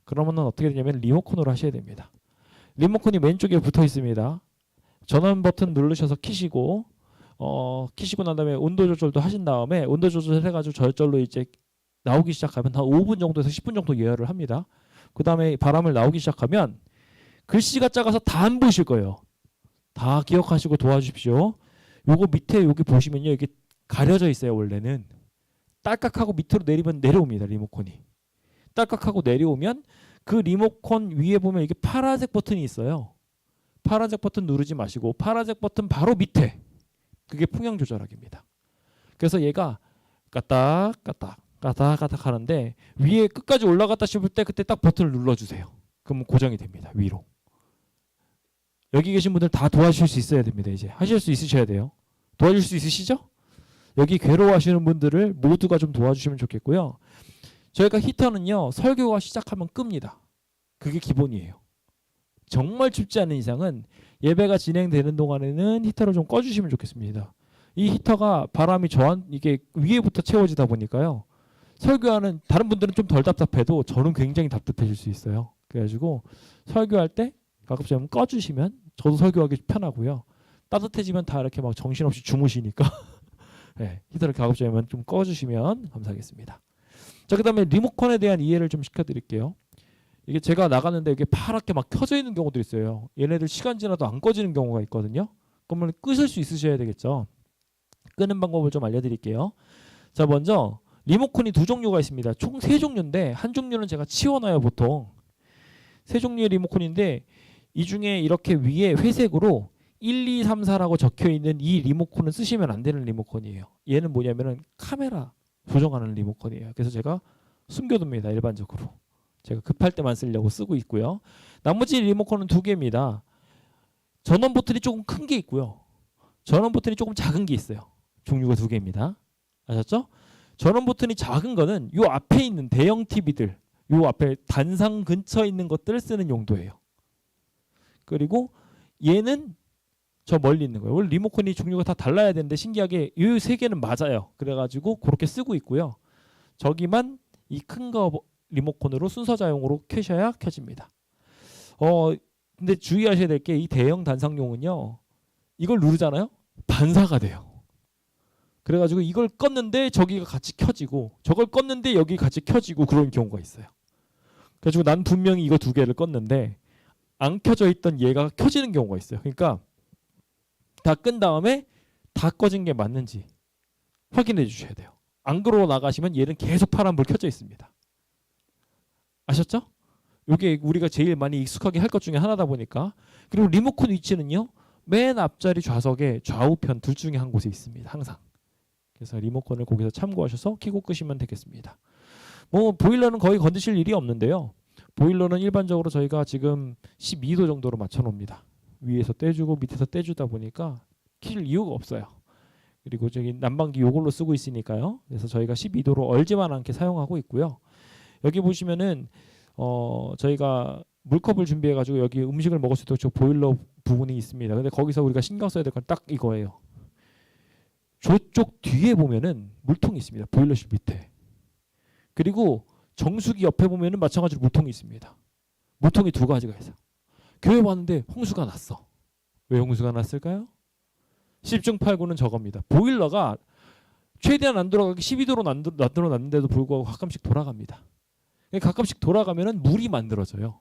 그러면은 어떻게 되냐면 리모컨으로 하셔야 됩니다. 리모컨이 왼쪽에 붙어 있습니다. 전원 버튼 누르셔서 키시고 키시고 난 다음에 온도 조절도 하신 다음에 온도 조절을 해가지고 저절로 이제 나오기 시작하면 한 5분 정도에서 10분 정도 예열을 합니다. 그 다음에 바람을 나오기 시작하면 글씨가 작아서 다 안 보이실 거예요. 다 기억하시고 도와주십시오. 요거 밑에 여기 보시면요. 이게 가려져 있어요. 원래는. 딸깍하고 밑으로 내리면 내려옵니다. 리모컨이. 딸깍하고 내려오면 그 리모컨 위에 보면 이게 파란색 버튼이 있어요. 파란색 버튼 누르지 마시고 파란색 버튼 바로 밑에 그게 풍향 조절하기입니다. 그래서 얘가 까딱 하는데 위에 끝까지 올라갔다 싶을 때 그때 딱 버튼을 눌러주세요. 그러면 고정이 됩니다. 위로. 여기 계신 분들 다 도와주실 수 있어야 됩니다. 이제 하실 수 있으셔야 돼요. 도와줄 수 있으시죠? 여기 괴로워하시는 분들을 모두가 좀 도와주시면 좋겠고요. 저희가 히터는요. 설교가 시작하면 끕니다. 그게 기본이에요. 정말 춥지 않은 이상은 예배가 진행되는 동안에는 히터를 좀 꺼주시면 좋겠습니다. 이 히터가 바람이 이게 위에부터 채워지다 보니까요. 설교하는 다른 분들은 좀 덜 답답해도 저는 굉장히 답답해질 수 있어요. 그래가지고 설교할 때 가급적이면 꺼주시면 저도 설교하기 편하고요. 따뜻해지면 다 이렇게 막 정신없이 주무시니까 네, 히터를 가급적이면 좀 꺼주시면 감사하겠습니다. 자, 그다음에 리모컨에 대한 이해를 좀 시켜드릴게요. 이게 제가 나가는데 이게 파랗게 막 켜져 있는 경우도 있어요. 얘네들 시간 지나도 안 꺼지는 경우가 있거든요. 그러면 끄실 수 있으셔야 되겠죠. 끄는 방법을 좀 알려드릴게요. 자, 먼저 리모컨이 두 종류가 있습니다. 총 세 종류인데 한 종류는 제가 치워놔요. 보통 세 종류의 리모컨인데 이 중에 이렇게 위에 회색으로 1, 2, 3, 4라고 적혀있는 이 리모컨은 쓰시면 안 되는 리모컨이에요. 얘는 뭐냐면은 카메라 조정하는 리모컨이에요. 그래서 제가 숨겨둡니다. 일반적으로. 제가 급할 때만 쓰려고 쓰고 있고요. 나머지 리모컨은 두 개입니다. 전원 버튼이 조금 큰 게 있고요. 전원 버튼이 조금 작은 게 있어요. 종류가 두 개입니다. 아셨죠? 전원 버튼이 작은 거는 요 앞에 있는 대형 TV들, 요 앞에 단상 근처에 있는 것들을 쓰는 용도예요. 그리고 얘는 저 멀리 있는 거예요. 원래 리모컨이 종류가 다 달라야 되는데 신기하게 이 세 개는 맞아요. 그래가지고 그렇게 쓰고 있고요. 저기만 이 큰 거 리모컨으로 순서자용으로 켜셔야 켜집니다. 근데 주의하셔야 될 게 이 대형 단상용은요. 이걸 누르잖아요. 반사가 돼요. 그래가지고 이걸 껐는데 저기가 같이 켜지고 저걸 껐는데 여기 같이 켜지고 그런 경우가 있어요. 그래가지고 난 분명히 이거 두 개를 껐는데 안 켜져 있던 얘가 켜지는 경우가 있어요. 그러니까 다 끈 다음에 다 꺼진 게 맞는지 확인해 주셔야 돼요. 안 그러고 나가시면 얘는 계속 파란불 켜져 있습니다. 아셨죠? 이게 우리가 제일 많이 익숙하게 할 것 중에 하나다 보니까. 그리고 리모컨 위치는요. 맨 앞자리 좌석에 좌우편 둘 중에 한 곳에 있습니다. 항상. 그래서 리모컨을 거기서 참고하셔서 켜고 끄시면 되겠습니다. 뭐 보일러는 거의 건드실 일이 없는데요. 보일러는 일반적으로 저희가 지금 12도 정도로 맞춰놓습니다. 위에서 떼주고 밑에서 떼주다 보니까 킬 이유가 없어요. 그리고 저기 난방기 요걸로 쓰고 있으니까요. 그래서 저희가 12도로 얼지만 않게 사용하고 있고요. 여기 보시면은 저희가 물컵을 준비해가지고 여기 음식을 먹을 수 있도록 저 보일러 부분이 있습니다. 근데 거기서 우리가 신경 써야 될 건 딱 이거예요. 저쪽 뒤에 보면은 물통이 있습니다. 보일러실 밑에. 그리고 정수기 옆에 보면은 마찬가지로 물통이 있습니다. 물통이 두 가지가 있어요. 교회 왔는데 홍수가 났어. 왜 홍수가 났을까요? 10중 8구는 저겁니다. 보일러가 최대한 안 돌아가게 12도로 놨는데도 불구하고 가끔씩 돌아갑니다. 가끔씩 돌아가면은 물이 만들어져요.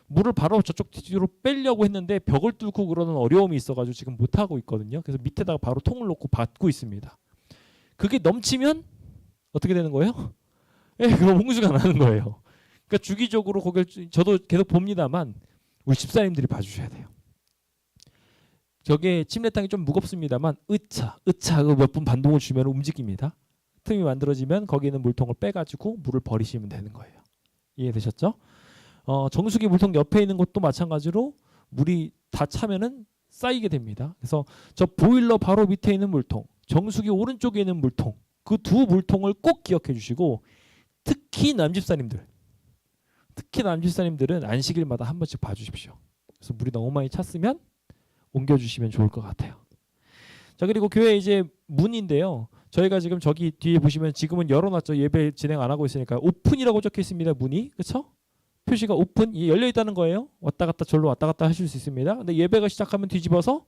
물을 바로 저쪽 뒤로 빼려고 했는데 벽을 뚫고 그러는 어려움이 있어가지고 지금 못하고 있거든요. 그래서 밑에다가 바로 통을 놓고 받고 있습니다. 그게 넘치면 어떻게 되는 거예요? 그럼 홍수가 나는 거예요. 그러니까 주기적으로 거길 저도 계속 봅니다만 우리 집사님들이 봐주셔야 돼요. 저게 침례탕이 좀 무겁습니다만 으차 몇 분 반동을 주면 움직입니다. 틈이 만들어지면 거기 있는 물통을 빼가지고 물을 버리시면 되는 거예요. 이해되셨죠? 정수기 물통 옆에 있는 것도 마찬가지로 물이 다 차면은 쌓이게 됩니다. 그래서 저 보일러 바로 밑에 있는 물통, 정수기 오른쪽에 있는 물통, 그 두 물통을 꼭 기억해 주시고, 특히 남집사님들은 안식일마다 한 번씩 봐주십시오. 그래서 물이 너무 많이 찼으면 옮겨주시면 좋을 것 같아요. 자, 그리고 교회 이제 문인데요. 저희가 지금 저기 뒤에 보시면 지금은 열어놨죠. 예배 진행 안 하고 있으니까 오픈이라고 적혀 있습니다. 문이, 그렇죠? 표시가 오픈, 열려 있다는 거예요. 왔다 갔다 절로 왔다 갔다 하실 수 있습니다. 근데 예배가 시작하면 뒤집어서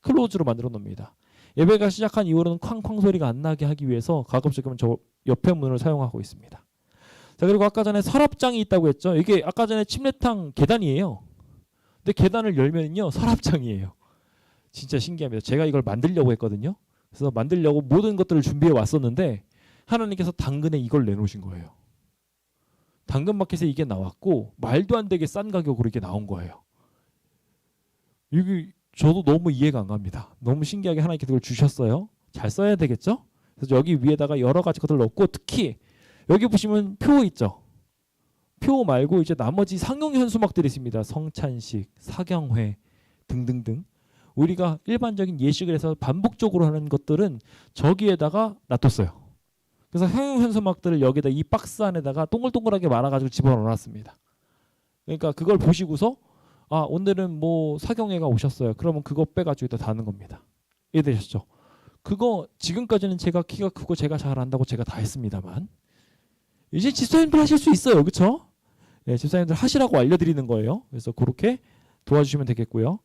클로즈로 만들어 놓습니다. 예배가 시작한 이후로는 쾅쾅 소리가 안 나게 하기 위해서 가급적이면 저 옆에 문을 사용하고 있습니다. 자, 그리고 아까 전에 서랍장이 있다고 했죠. 이게 아까 전에 침례탕 계단이에요. 근데 계단을 열면요 서랍장이에요. 진짜 신기합니다. 제가 이걸 만들려고 했거든요. 그래서 만들려고 모든 것들을 준비해 왔었는데 하나님께서 당근에 이걸 내놓으신 거예요. 당근마켓에 이게 나왔고 말도 안 되게 싼 가격으로 이게 나온 거예요. 이게 저도 너무 이해가 안 갑니다. 너무 신기하게 하나님께서 그걸 주셨어요. 잘 써야 되겠죠? 그래서 여기 위에다가 여러 가지 것들을 넣고, 특히 여기 보시면 표 있죠? 표 말고 이제 나머지 상용 현수막들이 있습니다. 성찬식, 사경회 등등등. 우리가 일반적인 예식을 해서 반복적으로 하는 것들은 저기에다가 놔뒀어요. 그래서 상용 현수막들을 여기다 이 박스 안에다가 동글동글하게 말아가지고 집어넣어놨습니다. 그러니까 그걸 보시고서 오늘은 뭐 사경회가 오셨어요. 그러면 그거 빼가지고 다 다는 겁니다. 이해되셨죠? 그거 지금까지는 제가 키가 크고 제가 잘 안다고 제가 다 했습니다만 이제 집사님들 하실 수 있어요. 그렇죠? 네, 집사님들 하시라고 알려드리는 거예요. 그래서 그렇게 도와주시면 되겠고요.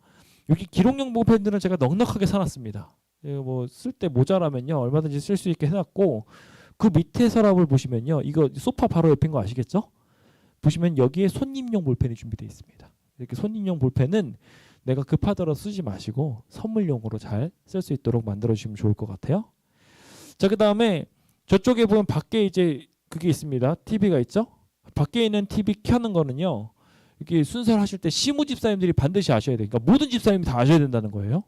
여기 기록용 보펜들은 제가 넉넉하게 사놨습니다. 뭐 쓸 때 모자라면요 얼마든지 쓸 수 있게 해놨고, 그 밑에 서랍을 보시면요, 이거 소파 바로 옆인 거 아시겠죠? 보시면 여기에 손님용 볼펜이 준비되어 있습니다. 이렇게 손님용 볼펜은 내가 급하더라도 쓰지 마시고 선물용으로 잘 쓸 수 있도록 만들어 주시면 좋을 것 같아요. 자, 그 다음에 저쪽에 보면 밖에 이제 그게 있습니다. TV가 있죠? 밖에 있는 TV 켜는 거는요, 이렇게 순서를 하실 때 시무 집사님들이 반드시 아셔야 돼요. 그러니까 모든 집사님이 다 아셔야 된다는 거예요.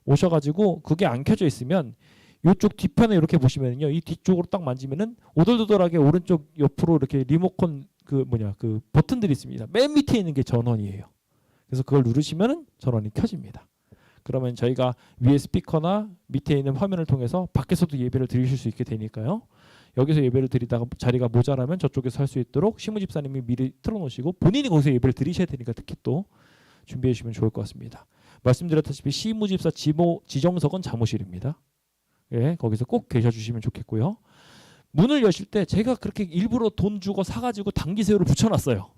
오셔가지고 그게 안 켜져 있으면 이쪽 뒤편에 이렇게 보시면요, 이 뒤쪽으로 딱 만지면은 오돌도돌하게 오른쪽 옆으로 이렇게 리모컨 그 버튼들이 있습니다. 맨 밑에 있는 게 전원이에요. 그래서 그걸 누르시면은 전원이 켜집니다. 그러면 저희가 위에 스피커나 밑에 있는 화면을 통해서 밖에서도 예배를 드리실 수 있게 되니까요. 여기서 예배를 드리다가 자리가 모자라면 저쪽에서 할 수 있도록 시무 집사님이 미리 틀어놓으시고 본인이 거기서 예배를 드리셔야 되니까 특히 또 준비해 주시면 좋을 것 같습니다. 말씀드렸다시피 시무 집사 지정석은 사무실입니다. 예, 거기서 꼭 계셔 주시면 좋겠고요. 문을 여실 때 제가 그렇게 일부러 돈 주고 사가지고 당기새우를 붙여놨어요.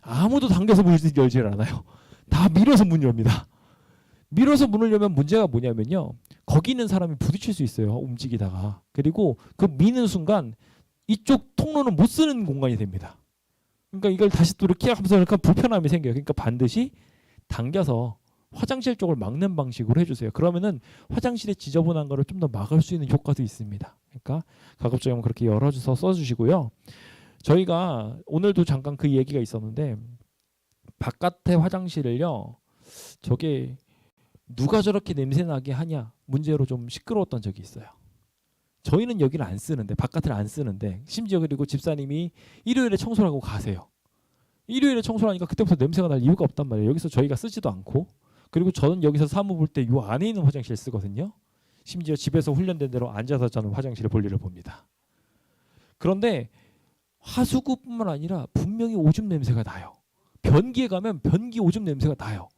아무도 당겨서 문을 열질 않아요. 다 밀어서 문 엽니다. 밀어서 문을 열면 문제가 뭐냐면요, 거기 있는 사람이 부딪힐 수 있어요. 움직이다가. 그리고 그 미는 순간 이쪽 통로는 못 쓰는 공간이 됩니다. 그러니까 이걸 다시 또 이렇게 하면서 약간 불편함이 생겨요. 그러니까 반드시 당겨서 화장실 쪽을 막는 방식으로 해주세요. 그러면은 화장실에 지저분한 거를 좀 더 막을 수 있는 효과도 있습니다. 그러니까 가급적이면 그렇게 열어줘서 써주시고요. 저희가 오늘도 잠깐 그 얘기가 있었는데, 바깥의 화장실을요, 저게 누가 저렇게 냄새나게 하냐 문제로 좀 시끄러웠던 적이 있어요. 저희는 여기를 안 쓰는데, 바깥을 안 쓰는데, 심지어 그리고 집사님이 일요일에 청소를 하고 가세요. 일요일에 청소를 하니까 그때부터 냄새가 날 이유가 없단 말이에요. 여기서 저희가 쓰지도 않고. 그리고 저는 여기서 사무 볼 때 요 안에 있는 화장실 쓰거든요. 심지어 집에서 훈련된 대로 앉아서 저는 화장실에 볼일을 봅니다. 그런데 하수구뿐만 아니라 분명히 오줌 냄새가 나요. 변기에 가면 변기 오줌 냄새가 나요.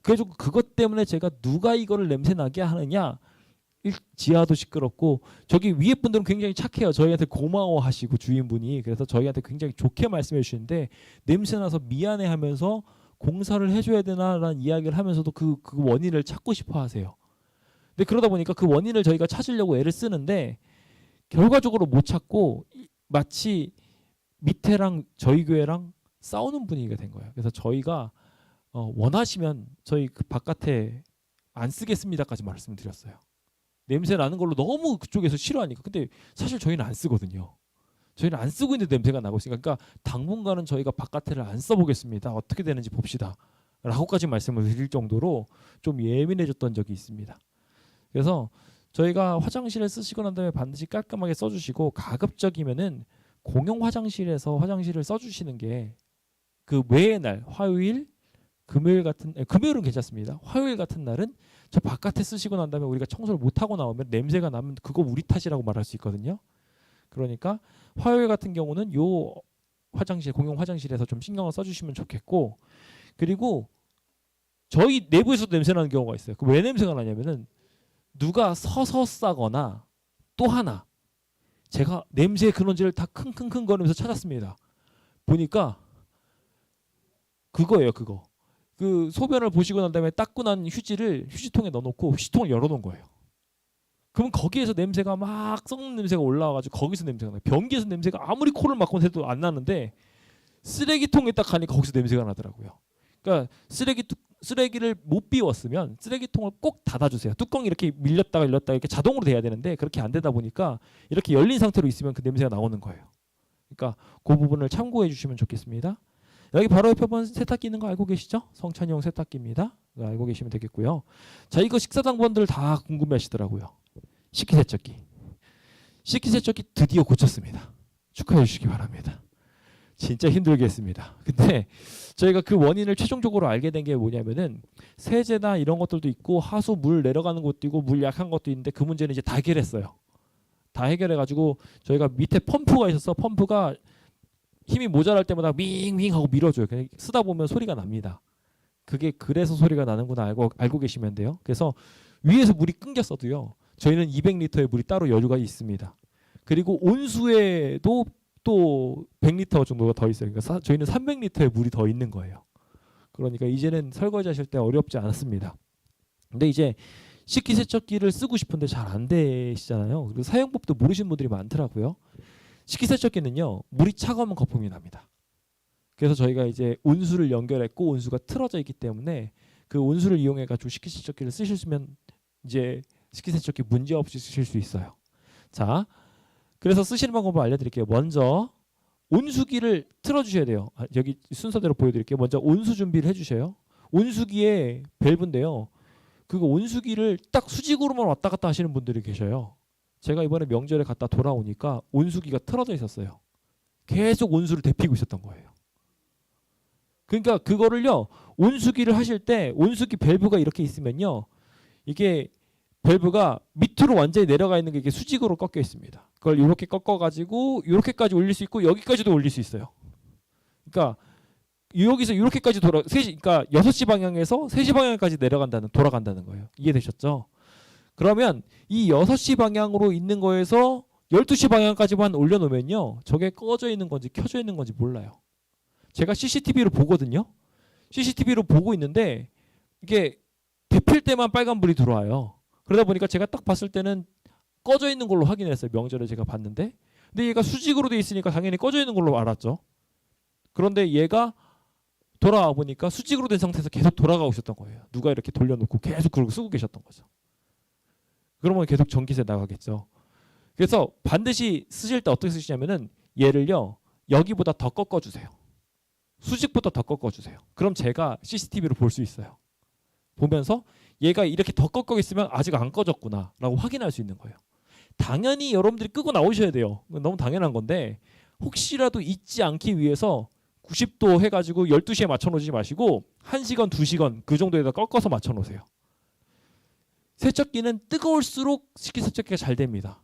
그래서 그것 때문에 제가 누가 이거를 냄새 나게 하느냐, 지하도 시끄럽고, 저기 위에 분들은 굉장히 착해요. 저희한테 고마워하시고 주인분이, 그래서 저희한테 굉장히 좋게 말씀해 주시는데, 냄새나서 미안해하면서 공사를 해줘야 되나라는 이야기를 하면서도 그 원인을 찾고 싶어 하세요. 근데 그러다 보니까 그 원인을 저희가 찾으려고 애를 쓰는데 결과적으로 못 찾고 마치 밑에랑 저희 교회랑 싸우는 분위기가 된 거예요. 그래서 저희가 원하시면 저희 그 바깥에 안 쓰겠습니다까지 말씀드렸어요. 냄새 나는 걸로 너무 그쪽에서 싫어하니까. 근데 사실 저희는 안 쓰거든요. 저희는 안 쓰고 있는데 냄새가 나고 있으니까, 그러니까 당분간은 저희가 바깥에를 안 써보겠습니다. 어떻게 되는지 봅시다. 라고까지 말씀을 드릴 정도로 좀 예민해졌던 적이 있습니다. 그래서 저희가 화장실을 쓰시고 난 다음에 반드시 깔끔하게 써주시고, 가급적이면은 공용 화장실에서 화장실을 써주시는 게, 그 외의 날 화요일, 금요일 같은, 금요일은 괜찮습니다. 화요일 같은 날은 저 바깥에 쓰시고 난 다음에 우리가 청소를 못 하고 나오면 냄새가 나면 그거 우리 탓이라고 말할 수 있거든요. 그러니까 화요일 같은 경우는 요 화장실, 공용 화장실에서 좀 신경을 써주시면 좋겠고, 그리고 저희 내부에서도 냄새 나는 경우가 있어요. 그 왜 냄새가 나냐면은 누가 서서 싸거나, 또 하나 제가 냄새 근원지를 다 킁킁킁 거리면서 찾았습니다. 보니까 그거예요. 그거. 그 소변을 보시고 난 다음에 닦고 난 휴지를 휴지통에 넣어놓고 휴지통을 열어놓은 거예요. 그러면 거기에서 냄새가 막 썩는 냄새가 올라와가지고 거기서 냄새가 나요. 변기에서 냄새가 아무리 코를 막고 해도 안 나는데 쓰레기통에 딱 가니까 거기서 냄새가 나더라고요. 그러니까 쓰레기를 못 비웠으면 쓰레기통을 꼭 닫아주세요. 뚜껑이 이렇게 밀렸다가 열렸다가 이렇게 자동으로 돼야 되는데 그렇게 안 되다 보니까 이렇게 열린 상태로 있으면 그 냄새가 나오는 거예요. 그러니까 그 부분을 참고해 주시면 좋겠습니다. 여기 바로 옆에 본 세탁기 있는 거 알고 계시죠? 성찬용 세탁기입니다. 알고 계시면 되겠고요. 자, 이거 식사당번들 다 궁금해하시더라고요. 식기세척기. 식기세척기 드디어 고쳤습니다. 축하해 주시기 바랍니다. 진짜 힘들게 했습니다. 근데 저희가 그 원인을 최종적으로 알게 된 게 뭐냐면은 세제나 이런 것들도 있고 하수 물 내려가는 것도 있고 물 약한 것도 있는데 그 문제는 이제 다 해결했어요. 다 해결해가지고 저희가 밑에 펌프가 있어서 펌프가 힘이 모자랄 때마다 윙윙 하고 밀어줘요. 그냥 쓰다 보면 소리가 납니다. 그게 그래서 소리가 나는구나 알고 계시면 돼요. 그래서 위에서 물이 끊겼어도요. 저희는 200리터의 물이 따로 여유가 있습니다. 그리고 온수에도 또 100리터 정도가 더 있어요. 그러니까 저희는 300리터의 물이 더 있는 거예요. 그러니까 이제는 설거지 하실 때 어렵지 않았습니다. 근데 이제 식기세척기를 쓰고 싶은데 잘 안 되시잖아요. 그리고 사용법도 모르시는 분들이 많더라고요. 식기세척기는요, 물이 차가우면 거품이 납니다. 그래서 저희가 이제 온수를 연결했고 온수가 틀어져 있기 때문에 그 온수를 이용해 가지고 식기세척기를 쓰시면 이제 식기세척기 문제 없이 쓰실 수 있어요. 자, 그래서 쓰시는 방법을 알려드릴게요. 먼저 온수기를 틀어주셔야 돼요. 여기 순서대로 보여드릴게요. 먼저 온수 준비를 해주셔요. 온수기에 밸브인데요. 그거 온수기를 딱 수직으로만 왔다 갔다 하시는 분들이 계셔요. 제가 이번에 명절에 갔다 돌아오니까 온수기가 틀어져 있었어요. 계속 온수를 데피고 있었던 거예요. 그러니까 그거를요, 온수기를 하실 때 온수기 밸브가 이렇게 있으면요, 이게 밸브가 밑으로 완전히 내려가 있는 게 이게 수직으로 꺾여 있습니다. 그걸 이렇게 꺾어가지고 이렇게까지 올릴 수 있고 여기까지도 올릴 수 있어요. 그러니까 여기서 이렇게까지 그러니까 6시 방향에서 3시 방향까지 돌아간다는 거예요. 이해되셨죠? 그러면 이 6시 방향으로 있는 거에서 12시 방향까지만 올려놓으면요, 저게 꺼져 있는 건지 켜져 있는 건지 몰라요. 제가 CCTV로 보거든요. CCTV로 보고 있는데 이게 데필 때만 빨간불이 들어와요. 그러다 보니까 제가 딱 봤을 때는 꺼져 있는 걸로 확인했어요. 명절에 제가 봤는데. 근데 얘가 수직으로 돼 있으니까 당연히 꺼져 있는 걸로 알았죠. 그런데 얘가 돌아와 보니까 수직으로 된 상태에서 계속 돌아가고 있었던 거예요. 누가 이렇게 돌려놓고 계속 그러고 쓰고 계셨던 거죠. 그러면 계속 전기세 나가겠죠. 그래서 반드시 쓰실 때 어떻게 쓰시냐면은 얘를요, 여기보다 더 꺾어주세요. 수직보다 더 꺾어주세요. 그럼 제가 CCTV로 볼 수 있어요. 보면서 얘가 이렇게 더 꺾어 있으면 아직 안 꺼졌구나 라고 확인할 수 있는 거예요. 당연히 여러분들이 끄고 나오셔야 돼요. 너무 당연한 건데 혹시라도 잊지 않기 위해서 90도 해가지고 12시에 맞춰놓지 마시고 1시간, 2시간 그 정도에다 꺾어서 맞춰놓으세요. 세척기는 뜨거울수록 식기세척기가 잘 됩니다.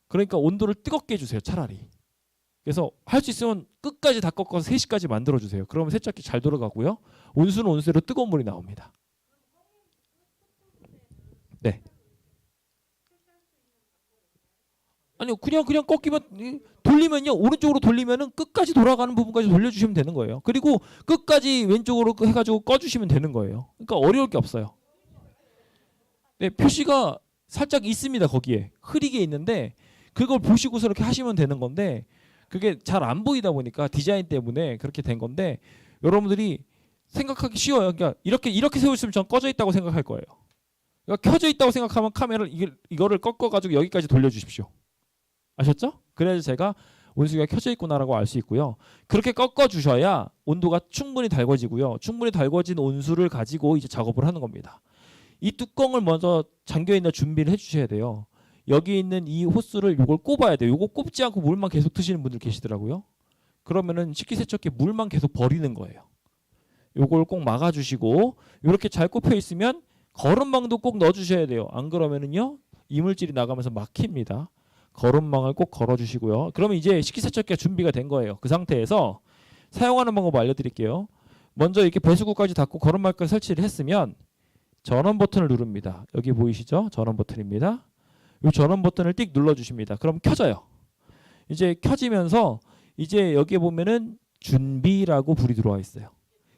그러니까 온도를 뜨겁게 해주세요. 차라리. 그래서 할 수 있으면 끝까지 다 꺾어서 3시까지 만들어주세요. 그러면 세척기 잘 돌아가고요. 온수는 온수대로 뜨거운 물이 나옵니다. 네. 아니요, 그냥 꺾이면 돌리면요, 오른쪽으로 돌리면은 끝까지 돌아가는 부분까지 돌려주시면 되는 거예요. 그리고 끝까지 왼쪽으로 해가지고 꺼주시면 되는 거예요. 그러니까 어려울 게 없어요. 네, 표시가 살짝 있습니다. 거기에 흐리게 있는데 그걸 보시고서 이렇게 하시면 되는 건데 그게 잘 안 보이다 보니까 디자인 때문에 그렇게 된 건데 여러분들이 생각하기 쉬워요. 그러니까 이렇게 세우시면 전 꺼져 있다고 생각할 거예요. 그러니까 켜져 있다고 생각하면 카메라를 이거를 꺾어가지고 여기까지 돌려주십시오. 아셨죠? 그래서 제가 온수기가 켜져 있구나라고 알 수 있고요. 그렇게 꺾어주셔야 온도가 충분히 달궈지고요. 충분히 달궈진 온수를 가지고 이제 작업을 하는 겁니다. 이 뚜껑을 먼저 잠겨있는 준비를 해주셔야 돼요. 여기 있는 이 호스를 요걸 꼽아야 돼요. 요거 꼽지 않고 물만 계속 트시는 분들 계시더라고요. 그러면은 식기세척기에 물만 계속 버리는 거예요. 요걸 꼭 막아주시고 이렇게 잘 꼽혀 있으면 거름망도 꼭 넣어주셔야 돼요. 안 그러면은요 이물질이 나가면서 막힙니다. 거름망을 꼭 걸어주시고요. 그러면 이제 식기세척기가 준비가 된 거예요. 그 상태에서 사용하는 방법 알려드릴게요. 먼저 이렇게 배수구까지 닫고 거름망까지 설치를 했으면 전원 버튼을 누릅니다. 여기 보이시죠? 전원 버튼입니다. 이 전원 버튼을 띡 눌러주십니다. 그럼 켜져요. 이제 켜지면서 이제 여기에 보면은 준비라고 불이 들어와 있어요.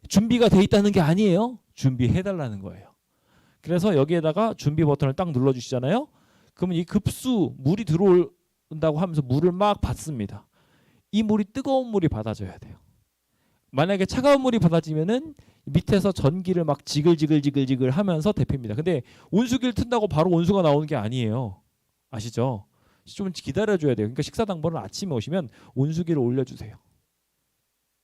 준비가 돼 있다는 게 아니에요. 준비해달라는 거예요. 그래서 여기에다가 준비 버튼을 딱 눌러주시잖아요. 그러면 이 급수 물이 들어온다고 하면서 물을 막 받습니다. 이 물이 뜨거운 물이 받아져야 돼요. 만약에 차가운 물이 받아지면은 밑에서 전기를 막 지글지글 하면서 데핍니다. 근데 온수기를 튼다고 바로 온수가 나오는 게 아니에요. 아시죠? 좀 기다려줘야 돼요. 그러니까 식사당번은 아침에 오시면 온수기를 올려주세요.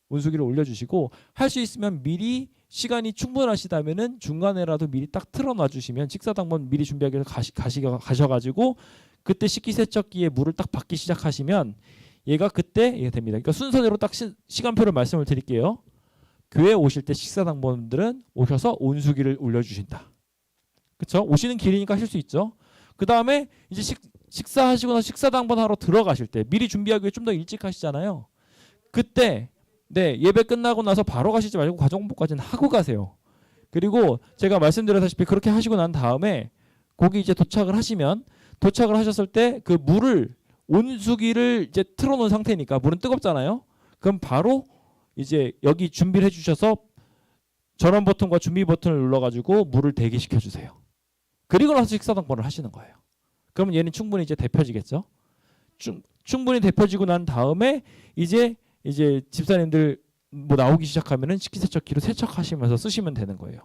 온수기를 올려주시고 할 수 있으면 미리 시간이 충분하시다면은 중간에라도 미리 딱 틀어놔 주시면 식사당번 미리 준비하기 위해서 가셔가지고 그때 식기세척기에 물을 딱 받기 시작하시면 얘가 그때 이게 됩니다. 그러니까 순서대로 딱 시간표를 말씀을 드릴게요. 교회 오실 때 식사당번들은 오셔서 온수기를 올려주신다. 그렇죠? 오시는 길이니까 하실 수 있죠. 그 다음에 이제 식사하시고 나서 식사당번 하러 들어가실 때 미리 준비하기 위해 좀 더 일찍 하시잖아요. 그때 네, 예배 끝나고 나서 바로 가시지 말고 과정공부까지는 하고 가세요. 그리고 제가 말씀드렸다시피 그렇게 하시고 난 다음에 거기 이제 도착을 하셨을 때 그 물을 온수기를 이제 틀어놓은 상태니까 물은 뜨겁잖아요. 그럼 바로 이제 여기 준비를 해주셔서 전원 버튼과 준비 버튼을 눌러가지고 물을 대기시켜 주세요. 그리고 나서 식사당번을 하시는 거예요. 그러면 얘는 충분히 이제 데펴지겠죠. 충분히 데펴지고 난 다음에 이제 집사님들 뭐 나오기 시작하면은 식기세척기로 세척하시면서 쓰시면 되는 거예요.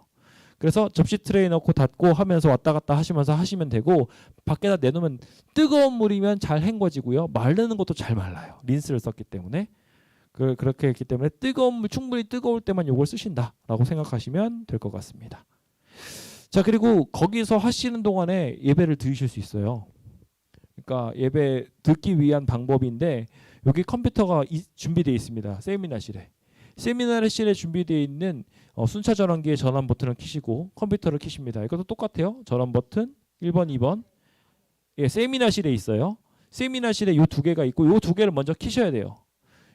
그래서 접시 트레이 넣고 닫고 하면서 왔다 갔다 하시면서 하시면 되고 밖에다 내놓으면 뜨거운 물이면 잘 헹궈지고요. 마르는 것도 잘 말라요. 린스를 썼기 때문에. 그렇게 했기 때문에 뜨거운 물 충분히 뜨거울 때만 이걸 쓰신다라고 생각하시면 될 것 같습니다. 자, 그리고 거기서 하시는 동안에 예배를 드리실 수 있어요. 그러니까 예배 듣기 위한 방법인데 여기 컴퓨터가 준비되어 있습니다. 세미나실에 준비되어 있는 순차 전원기의 전원 버튼을 켜시고 컴퓨터를 켜십니다. 이것도 똑같아요. 전원 버튼 1번, 2번. 예, 세미나실에 있어요. 세미나실에 이 두 개가 있고 이 두 개를 먼저 켜셔야 돼요.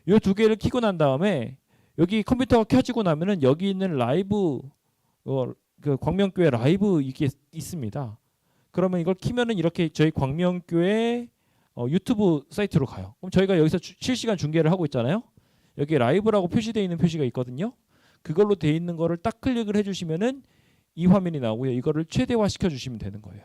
이 두 개를 켜고 난 다음에 여기 컴퓨터가 켜지고 나면은 여기 있는 라이브 그 광명교회 라이브 이게 있습니다. 그러면 이걸 키면은 이렇게 저희 광명교회 유튜브 사이트로 가요. 그럼 저희가 여기서 실시간 중계를 하고 있잖아요. 여기 라이브라고 표시되어 있는 표시가 있거든요. 그걸로 되어 있는 거를 딱 클릭을 해주시면은 이 화면이 나오고요. 이거를 최대화 시켜주시면 되는 거예요.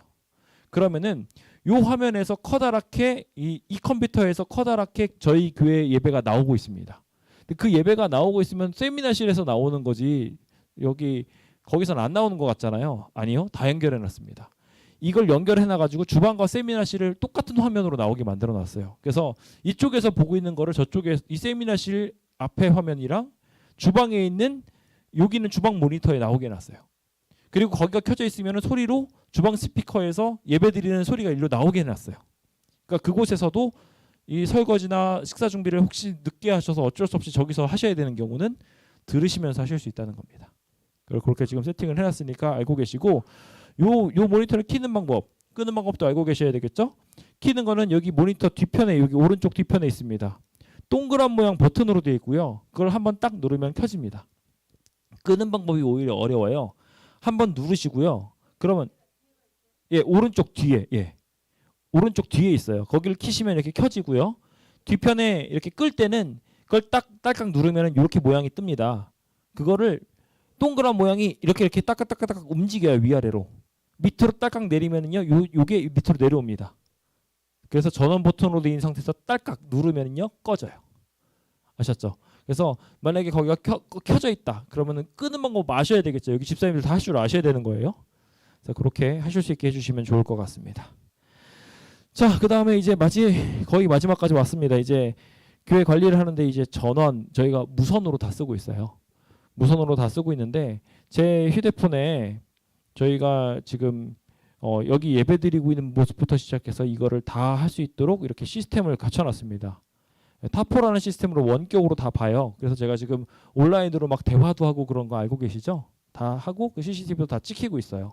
그러면은 이 화면에서 커다랗게 이 컴퓨터에서 커다랗게 저희 교회 예배가 나오고 있습니다. 근데 그 예배가 나오고 있으면 세미나실에서 나오는 거지 거기서는 안 나오는 것 같잖아요. 아니요, 다 연결해놨습니다. 이걸 연결해놔가지고 주방과 세미나실을 똑같은 화면으로 나오게 만들어놨어요. 그래서 이쪽에서 보고 있는 거를 저쪽에 이 세미나실 앞에 화면이랑 주방에 있는 여기는 주방 모니터에 나오게 해놨어요. 그리고 거기가 켜져 있으면 소리로 주방 스피커에서 예배드리는 소리가 일로 나오게 해놨어요. 그러니까 그곳에서도 이 설거지나 식사 준비를 혹시 늦게 하셔서 어쩔 수 없이 저기서 하셔야 되는 경우는 들으시면서 하실 수 있다는 겁니다. 그렇게 지금 세팅을 해놨으니까 알고 계시고 요 모니터를 끄는 방법도 알고 계셔야 되겠죠? 켜는 거는 여기 모니터 뒤편에 여기 오른쪽 뒤편에 있습니다. 동그란 모양 버튼으로 되어 있고요. 그걸 한번 딱 누르면 켜집니다. 끄는 방법이 오히려 어려워요. 한번 누르시고요. 그러면 오른쪽 뒤에 오른쪽 뒤에 있어요. 거기를 키시면 이렇게 켜지고요. 뒤편에 이렇게 끌 때는 그걸 딸깍 누르면 이렇게 모양이 뜹니다. 그거를 동그란 모양이 이렇게 따깍따깍 움직여요. 위아래로. 밑으로 딸깍 내리면은요. 요게 밑으로 내려옵니다. 그래서 전원 버튼으로 되어 있는 상태에서 딸깍 누르면은요. 꺼져요. 아셨죠? 그래서 만약에 거기가 켜져 있다. 그러면은 끄는 방법 아셔야 되겠죠. 여기 집사님들 다 할 줄 아셔야 되는 거예요. 그래서 그렇게 하실 수 있게 해주시면 좋을 것 같습니다. 자, 그 다음에 이제 거의 마지막까지 왔습니다. 이제 교회 관리를 하는데 이제 전원 저희가 무선으로 다 쓰고 있어요. 무선으로 다 쓰고 있는데 제 휴대폰에 저희가 지금 여기 예배드리고 있는 모습부터 시작해서 이거를 다 할 수 있도록 이렇게 시스템을 갖춰놨습니다. 타포라는 시스템으로 원격으로 다 봐요. 그래서 제가 지금 온라인으로 막 대화도 하고 그런 거 알고 계시죠? 다 하고 그 CCTV도 다 찍히고 있어요.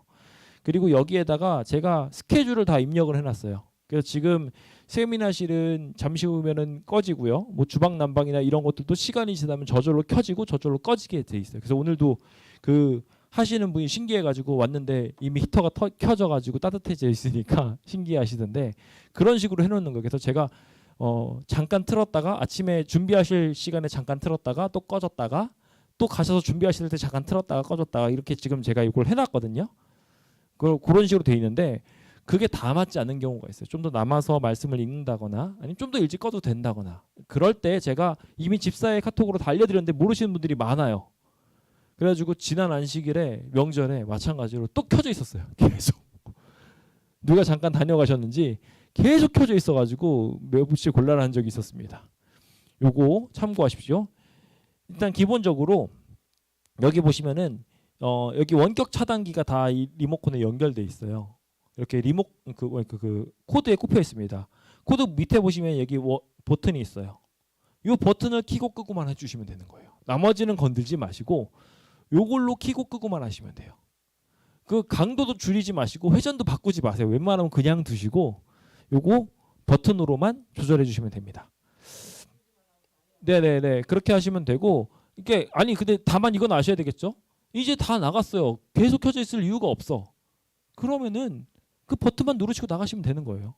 그리고 여기에다가 제가 스케줄을 다 입력을 해놨어요. 그래서 지금 세미나실은 잠시 후면은 꺼지고요. 뭐 주방 난방이나 이런 것들도 시간이 지나면 저절로 켜지고 저절로 꺼지게 돼 있어요. 그래서 오늘도 그 하시는 분이 신기해가지고 왔는데 이미 히터가 켜져가지고 따뜻해져 있으니까 신기해하시던데 그런 식으로 해놓는 거예요. 그래서 제가 잠깐 틀었다가 아침에 준비하실 시간에 잠깐 틀었다가 또 꺼졌다가 또 가셔서 준비하실 때 잠깐 틀었다가 꺼졌다가 이렇게 지금 제가 이걸 해놨거든요. 그런 식으로 돼 있는데 그게 다 맞지 않는 경우가 있어요. 좀 더 남아서 말씀을 읽는다거나 아니면 좀 더 일찍 꺼도 된다거나 그럴 때 제가 이미 집사의 카톡으로 다 알려드렸는데 모르시는 분들이 많아요. 그래가지고 지난 안식일에 명절에 마찬가지로 또 켜져 있었어요. 계속 누가 잠깐 다녀가셨는지 계속 켜져 있어가지고 매부시 곤란한 적이 있었습니다. 요거 참고하십시오. 일단 기본적으로 여기 보시면은 여기 원격 차단기가 다 이 리모컨에 연결돼 있어요. 이렇게 그 코드에 꼽혀 있습니다. 코드 밑에 보시면 여기 버튼이 있어요. 이 버튼을 켜고 끄고만 해주시면 되는 거예요. 나머지는 건들지 마시고 요걸로 켜고 끄고만 하시면 돼요. 그 강도도 줄이지 마시고 회전도 바꾸지 마세요. 웬만하면 그냥 두시고 요거 버튼으로만 조절해 주시면 됩니다. 네네네 그렇게 하시면 되고 이게 아니 근데 다만 이건 아셔야 되겠죠? 이제 다 나갔어요. 계속 켜져 있을 이유가 없어. 그러면은 그 버튼만 누르시고 나가시면 되는 거예요.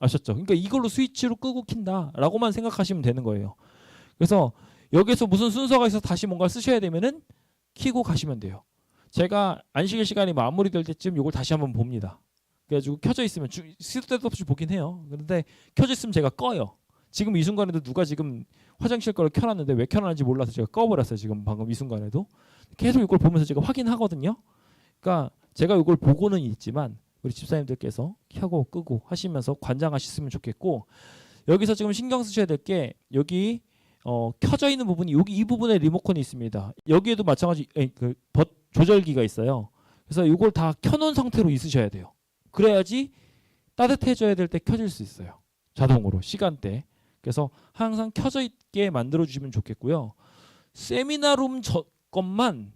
아셨죠? 그러니까 이걸로 스위치로 끄고 킨다라고만 생각하시면 되는 거예요. 그래서 여기서 무슨 순서가 있어서 다시 뭔가 쓰셔야 되면은 키고 가시면 돼요. 제가 안식일 시간이 마무리될 때쯤 이걸 다시 한번 봅니다. 그래가지고 켜져 있으면 시도 때도 없이 보긴 해요. 그런데 켜져 있으면 제가 꺼요. 지금 이 순간에도 누가 지금 화장실 거를 켜놨는데 왜 켜놨는지 몰라서 제가 꺼버렸어요. 지금 방금 이 순간에도 계속 이걸 보면서 제가 확인하거든요. 그러니까 제가 이걸 보고는 있지만 우리 집사님들께서 켜고 끄고 하시면서 관장하셨으면 좋겠고 여기서 지금 신경 쓰셔야 될 게 여기 켜져 있는 부분이 여기 이 부분에 리모컨이 있습니다. 여기에도 마찬가지 그 조절기가 있어요. 그래서 이걸 다 켜놓은 상태로 있으셔야 돼요. 그래야지 따뜻해져야 될 때 켜질 수 있어요. 자동으로 시간대. 그래서 항상 켜져 있게 만들어 주시면 좋겠고요. 세미나룸 것만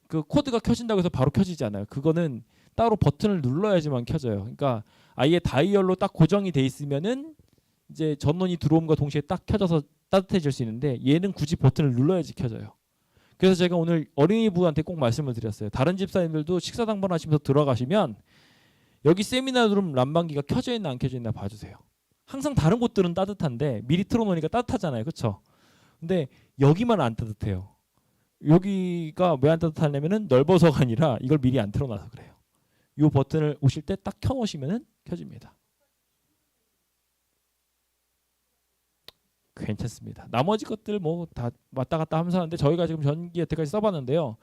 그 코드가 켜진다고 해서 바로 켜지지 않아요. 그거는 따로 버튼을 눌러야지만 켜져요. 그러니까 아예 다이얼로 딱 고정이 돼 있으면은 이제 전원이 들어옴과 동시에 딱 켜져서 따뜻해질 수 있는데 얘는 굳이 버튼을 눌러야지 켜져요. 그래서 제가 오늘 어린이부한테 꼭 말씀을 드렸어요. 다른 집사님들도 식사 당번하시면서 들어가시면 여기 세미나룸 난방기가 켜져 있나 안 켜져 있나 봐주세요. 항상 다른 곳들은 따뜻한데 미리 틀어놓으니까 따뜻하잖아요. 그렇죠? 근데 여기만 안 따뜻해요. 여기가 왜 안 따뜻하냐면은 넓어서가 아니라 이걸 미리 안 틀어놔서 그래요. 이 버튼을 오실 때 딱 켜놓으시면은 켜집니다. 괜찮습니다. 나머지 것들 뭐 다 왔다 갔다 하면서 하는데 저희가 지금 전기 여태까지 써봤는데요.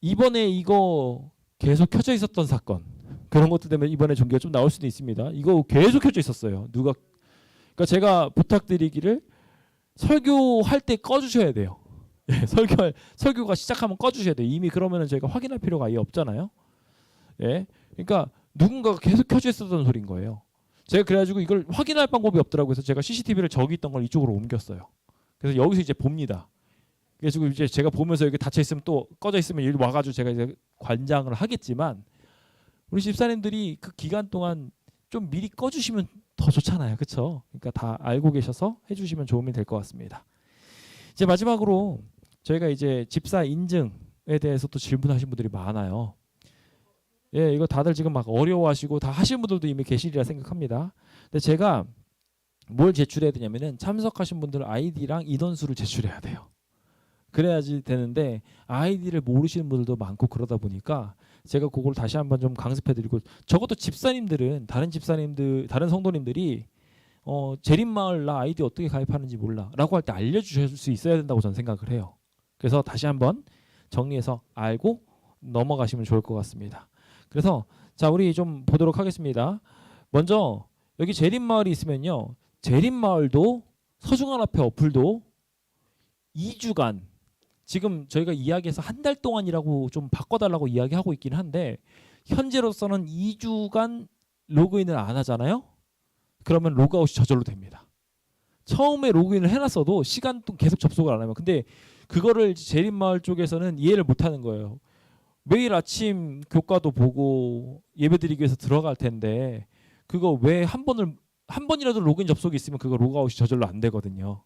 이번에 이거 계속 켜져 있었던 사건 그런 것들 때문에 이번에 전기가 좀 나올 수도 있습니다. 이거 계속 켜져 있었어요. 그러니까 제가 부탁드리기를 설교할 때 꺼주셔야 돼요. 예, 설교가 시작하면 꺼주셔야 돼요. 이미 그러면은 저희가 확인할 필요가 아예 없잖아요. 예, 그러니까 누군가가 계속 켜져 있었던 소리인 거예요. 제가 그래가지고 이걸 확인할 방법이 없더라고요. 그래서 제가 CCTV를 저기 있던 걸 이쪽으로 옮겼어요. 그래서 여기서 이제 봅니다. 그래서 이제 제가 보면서 여기 닫혀 있으면 또 꺼져 있으면 여기 와가지고 제가 이제 관장을 하겠지만 우리 집사님들이 그 기간 동안 좀 미리 꺼주시면 더 좋잖아요. 그렇죠? 그러니까 다 알고 계셔서 해주시면 도움이 될 것 같습니다. 이제 마지막으로 저희가 이제 집사 인증에 대해서 또 질문하신 분들이 많아요. 예, 이거 다들 지금 막 어려워하시고 다 하신 분들도 이미 계시리라 생각합니다. 근데 제가 뭘 제출해야 되냐면은 참석하신 분들 아이디랑 인원수를 제출해야 돼요. 그래야지 되는데 아이디를 모르시는 분들도 많고 그러다 보니까 제가 그걸 다시 한번 좀 강습해드리고 적어도 집사님들은 다른 성도님들이 재림마을 나 아이디 어떻게 가입하는지 몰라 라고 할 때 알려주실 수 있어야 된다고 저는 생각을 해요. 그래서 다시 한번 정리해서 알고 넘어가시면 좋을 것 같습니다. 그래서 자 우리 좀 보도록 하겠습니다. 먼저 여기 재림마을이 있으면요. 재림마을도 서중한앞에 어플도 2주간 지금 저희가 이야기해서 한 달 동안이라고 좀 바꿔달라고 이야기하고 있긴 한데 현재로서는 2주간 로그인을 안 하잖아요. 그러면 로그아웃이 저절로 됩니다. 처음에 로그인을 해놨어도 시간 동안 계속 접속을 안 하면, 근데 그거를 제림마을 쪽에서는 이해를 못하는 거예요. 매일 아침 교과도 보고 예배드리기 위해서 들어갈 텐데 그거 왜 한 번이라도 로그인 접속이 있으면 그거 로그아웃이 저절로 안 되거든요.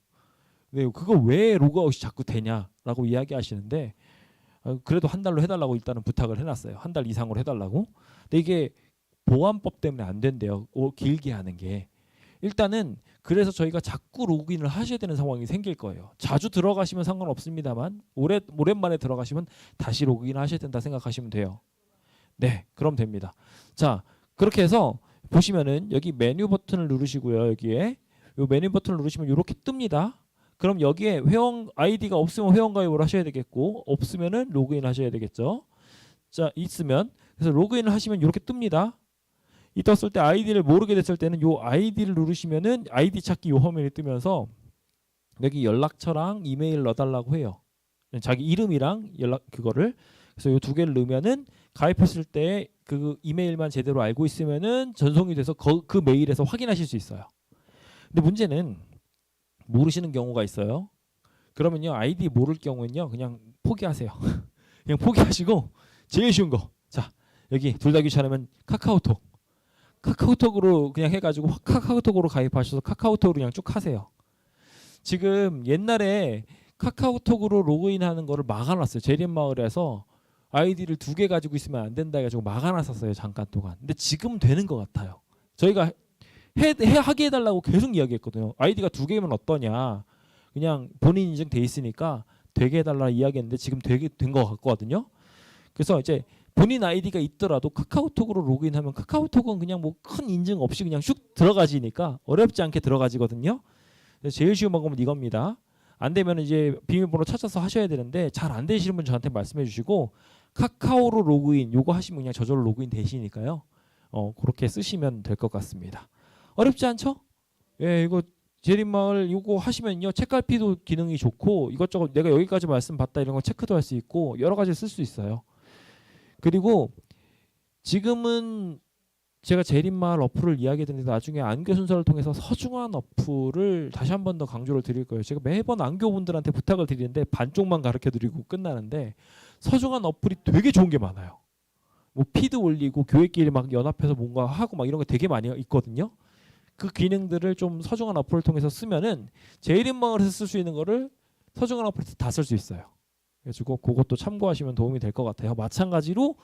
네, 그거 왜 로그아웃이 자꾸 되냐라고 이야기하시는데 그래도 한 달로 해달라고 일단은 부탁을 해놨어요. 한 달 이상으로 해달라고. 근데 이게 보안법 때문에 안 된대요. 길게 하는 게. 일단은 그래서 저희가 자꾸 로그인을 하셔야 되는 상황이 생길 거예요. 자주 들어가시면 상관없습니다만 오랜만에 들어가시면 다시 로그인 하셔야 된다 생각하시면 돼요. 네, 그럼 됩니다. 자, 그렇게 해서 보시면은 여기 메뉴 버튼을 누르시고요. 여기에 요 메뉴 버튼을 누르시면 이렇게 뜹니다. 그럼 여기에 회원 아이디가 없으면 회원 가입을 하셔야 되겠고 없으면은 로그인 하셔야 되겠죠. 자, 있으면 그래서 로그인을 하시면 이렇게 뜹니다. 이 떴을 때 아이디를 모르게 됐을 때는 요 아이디를 누르시면은 아이디 찾기 요 화면이 뜨면서 여기 연락처랑 이메일 넣어달라고 해요. 자기 이름이랑 연락 그거를 그래서 요 두 개를 넣으면은 가입했을 때 그 이메일만 제대로 알고 있으면은 전송이 돼서 그 메일에서 확인하실 수 있어요. 근데 문제는 모르시는 경우가 있어요. 그러면요 아이디 모를 경우는요 그냥 포기하세요. 그냥 포기하시고 제일 쉬운 거. 자 여기 둘 다 귀찮으면 카카오톡으로 그냥 해가지고 카카오톡으로 가입하셔서 카카오톡으로 그냥 쭉 하세요. 지금 옛날에 카카오톡으로 로그인하는 거를 막아놨어요. 제림마을에서 아이디를 2개 가지고 있으면 안 된다 해가지고 막아놨었어요. 잠깐 동안. 근데 지금 되는 것 같아요. 저희가 하게 해달라고 계속 이야기했거든요. 아이디가 2개면 어떠냐. 그냥 본인 인증 돼 있으니까 되게 해달라 이야기했는데 지금 되게 된 것 같거든요. 그래서 이제 본인 아이디가 있더라도 카카오톡으로 로그인하면 카카오톡은 그냥 뭐 큰 인증 없이 그냥 슉 들어가지니까 어렵지 않게 들어가지거든요. 제일 쉬운 방법은 이겁니다. 안 되면 이제 비밀번호 찾아서 하셔야 되는데 잘 안 되시는 분 저한테 말씀해 주시고 카카오로 로그인 요거 하시면 그냥 저절로 로그인 되시니까요. 그렇게 쓰시면 될 것 같습니다. 어렵지 않죠? 예, 이거 제림마을 요거 하시면요 책갈피도 기능이 좋고 이것저것 내가 여기까지 말씀 받다 이런 거 체크도 할 수 있고 여러 가지 쓸 수 있어요. 그리고 지금은 제가 제림마을 어플을 이야기했는데 나중에 안교 순서를 통해서 서중한 어플을 다시 한 번 더 강조를 드릴 거예요. 제가 매번 안교분들한테 부탁을 드리는데 반쪽만 가르쳐 드리고 끝나는데 서중한 어플이 되게 좋은 게 많아요. 뭐 피드 올리고 교회끼리 막 연합해서 뭔가 하고 막 이런 게 되게 많이 있거든요. 그 기능들을 좀 서중한 어플을 통해서 쓰면은 제림마을에서 쓸 수 있는 거를 서중한 어플에서 다 쓸 수 있어요. 그래가지고 그것도 참고하시면 도움이 될 것 같아요. 마찬가지로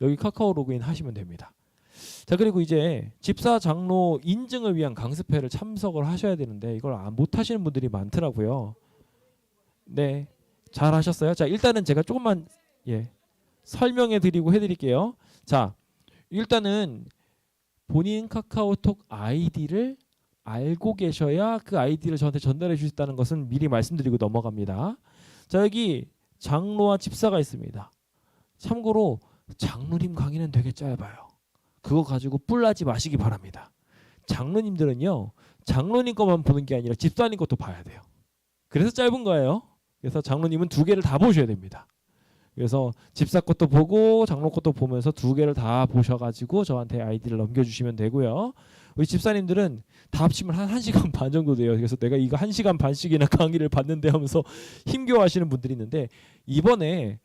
여기 카카오 로그인 하시면 됩니다. 자 그리고 이제 집사 장로 인증을 위한 강습회를 참석을 하셔야 되는데 이걸 못 하시는 분들이 많더라고요. 네, 잘 하셨어요. 자 일단은 제가 조금만 설명해 드리고 해드릴게요. 자 일단은 본인 카카오톡 아이디를 알고 계셔야 그 아이디를 저한테 전달해 주셨다는 것은 미리 말씀드리고 넘어갑니다. 자 여기 장로와 집사가 있습니다. 참고로 장로님 강의는 되게 짧아요. 그거 가지고 뿔나지 마시기 바랍니다. 장로님들은요 장로님 것만 보는 게 아니라 집사님 것도 봐야 돼요. 그래서 짧은 거예요. 그래서 장로님은 2개를 다 보셔야 됩니다. 그래서 집사 것도 보고 장로 것도 보면서 2개를 다 보셔가지고 저한테 아이디를 넘겨주시면 되고요. 우리 집사님들은 다 합치면 한 1시간 반 정도 돼요. 그래서 내가 이거 1시간 반씩이나 강의를 받는데 하면서 힘겨워하시는 분들이 있는데 이번에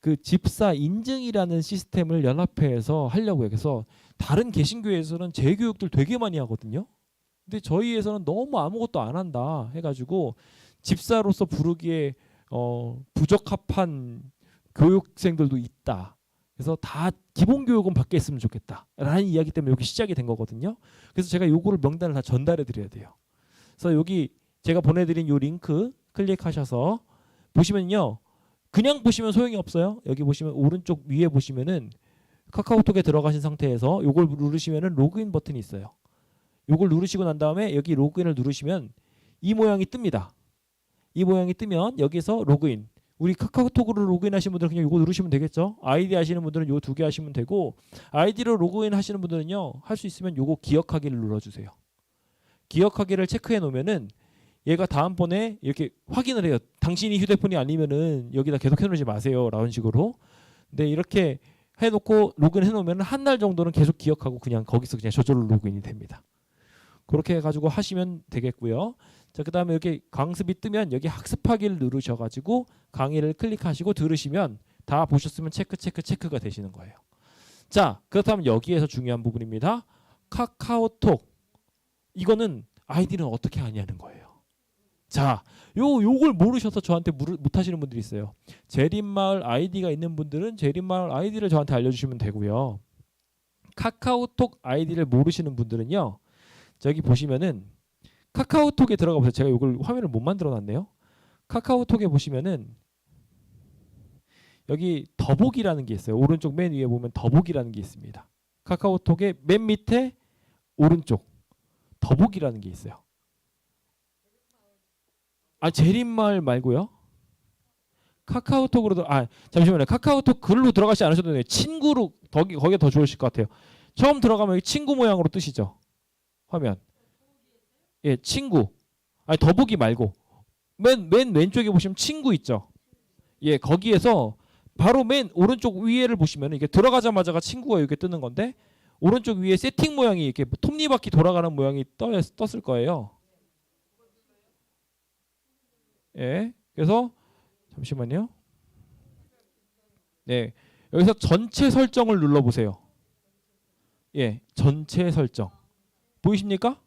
그 집사 인증이라는 시스템을 연합회에서 하려고 해요. 그래서 다른 개신교회에서는 재교육들 되게 많이 하거든요. 근데 저희에서는 너무 아무것도 안 한다 해가지고 집사로서 부르기에 부적합한 교육생들도 있다. 그래서 다 기본 교육은 받게 했으면 좋겠다라는 이야기 때문에 여기 시작이 된 거거든요. 그래서 제가 요거를 명단을 다 전달해 드려야 돼요. 그래서 여기 제가 보내드린 요 링크 클릭하셔서 보시면요. 그냥 보시면 소용이 없어요. 여기 보시면 오른쪽 위에 보시면은 카카오톡에 들어가신 상태에서 요걸 누르시면은 로그인 버튼이 있어요. 요걸 누르시고 난 다음에 여기 로그인을 누르시면 이 모양이 뜹니다. 이 모양이 뜨면 여기서 로그인. 우리 카카오톡으로 로그인하시는 분들은 그냥 요거 누르시면 되겠죠. 아이디 하시는 분들은 요 2개 하시면 되고 아이디로 로그인 하시는 분들은요. 할 수 있으면 요거 기억하기를 눌러주세요. 기억하기를 체크해 놓으면은 얘가 다음번에 이렇게 확인을 해요. 당신이 휴대폰이 아니면은 여기다 계속 해놓지 마세요. 라는 식으로. 근데 이렇게 해놓고 로그인 해놓으면 한 달 정도는 계속 기억하고 그냥 거기서 그냥 저절로 로그인이 됩니다. 그렇게 해가지고 하시면 되겠고요. 자, 그 다음에 여기 강습이 뜨면 여기 학습하기를 누르셔가지고 강의를 클릭하시고 들으시면 다 보셨으면 체크가 되시는 거예요. 자, 그렇다면 여기에서 중요한 부분입니다. 카카오톡 이거는 아이디는 어떻게 하냐는 거예요. 자, 요걸 모르셔서 저한테 못 하시는 분들이 있어요. 제림마을 아이디가 있는 분들은 제림마을 아이디를 저한테 알려주시면 되고요. 카카오톡 아이디를 모르시는 분들은요. 저기 보시면은 카카오톡에 들어가 보세요. 제가 이걸 화면을 못 만들어 놨네요. 카카오톡에 보시면은 여기 더보기라는 게 있어요. 오른쪽 맨 위에 보면 더보기라는 게 있습니다. 카카오톡의 맨 밑에 오른쪽 더보기라는 게 있어요. 아, 제림마을 말고요. 카카오톡으로 잠시만요. 카카오톡 글로 들어가지 않으셔도 돼요. 친구로 거기가 더 좋으실 것 같아요. 처음 들어가면 여기 친구 모양으로 뜨시죠. 화면. 예, 친구. 아니 더보기 말고 맨 왼쪽에 보시면 친구 있죠. 예, 거기에서 바로 맨 오른쪽 위에를 보시면 이게 들어가자마자가 친구가 이렇게 뜨는 건데 오른쪽 위에 세팅 모양이 이렇게 톱니바퀴 돌아가는 모양이 떴을 거예요. 예, 그래서 잠시만요. 네, 여기서 전체 설정을 눌러보세요. 예, 전체 설정 보이십니까?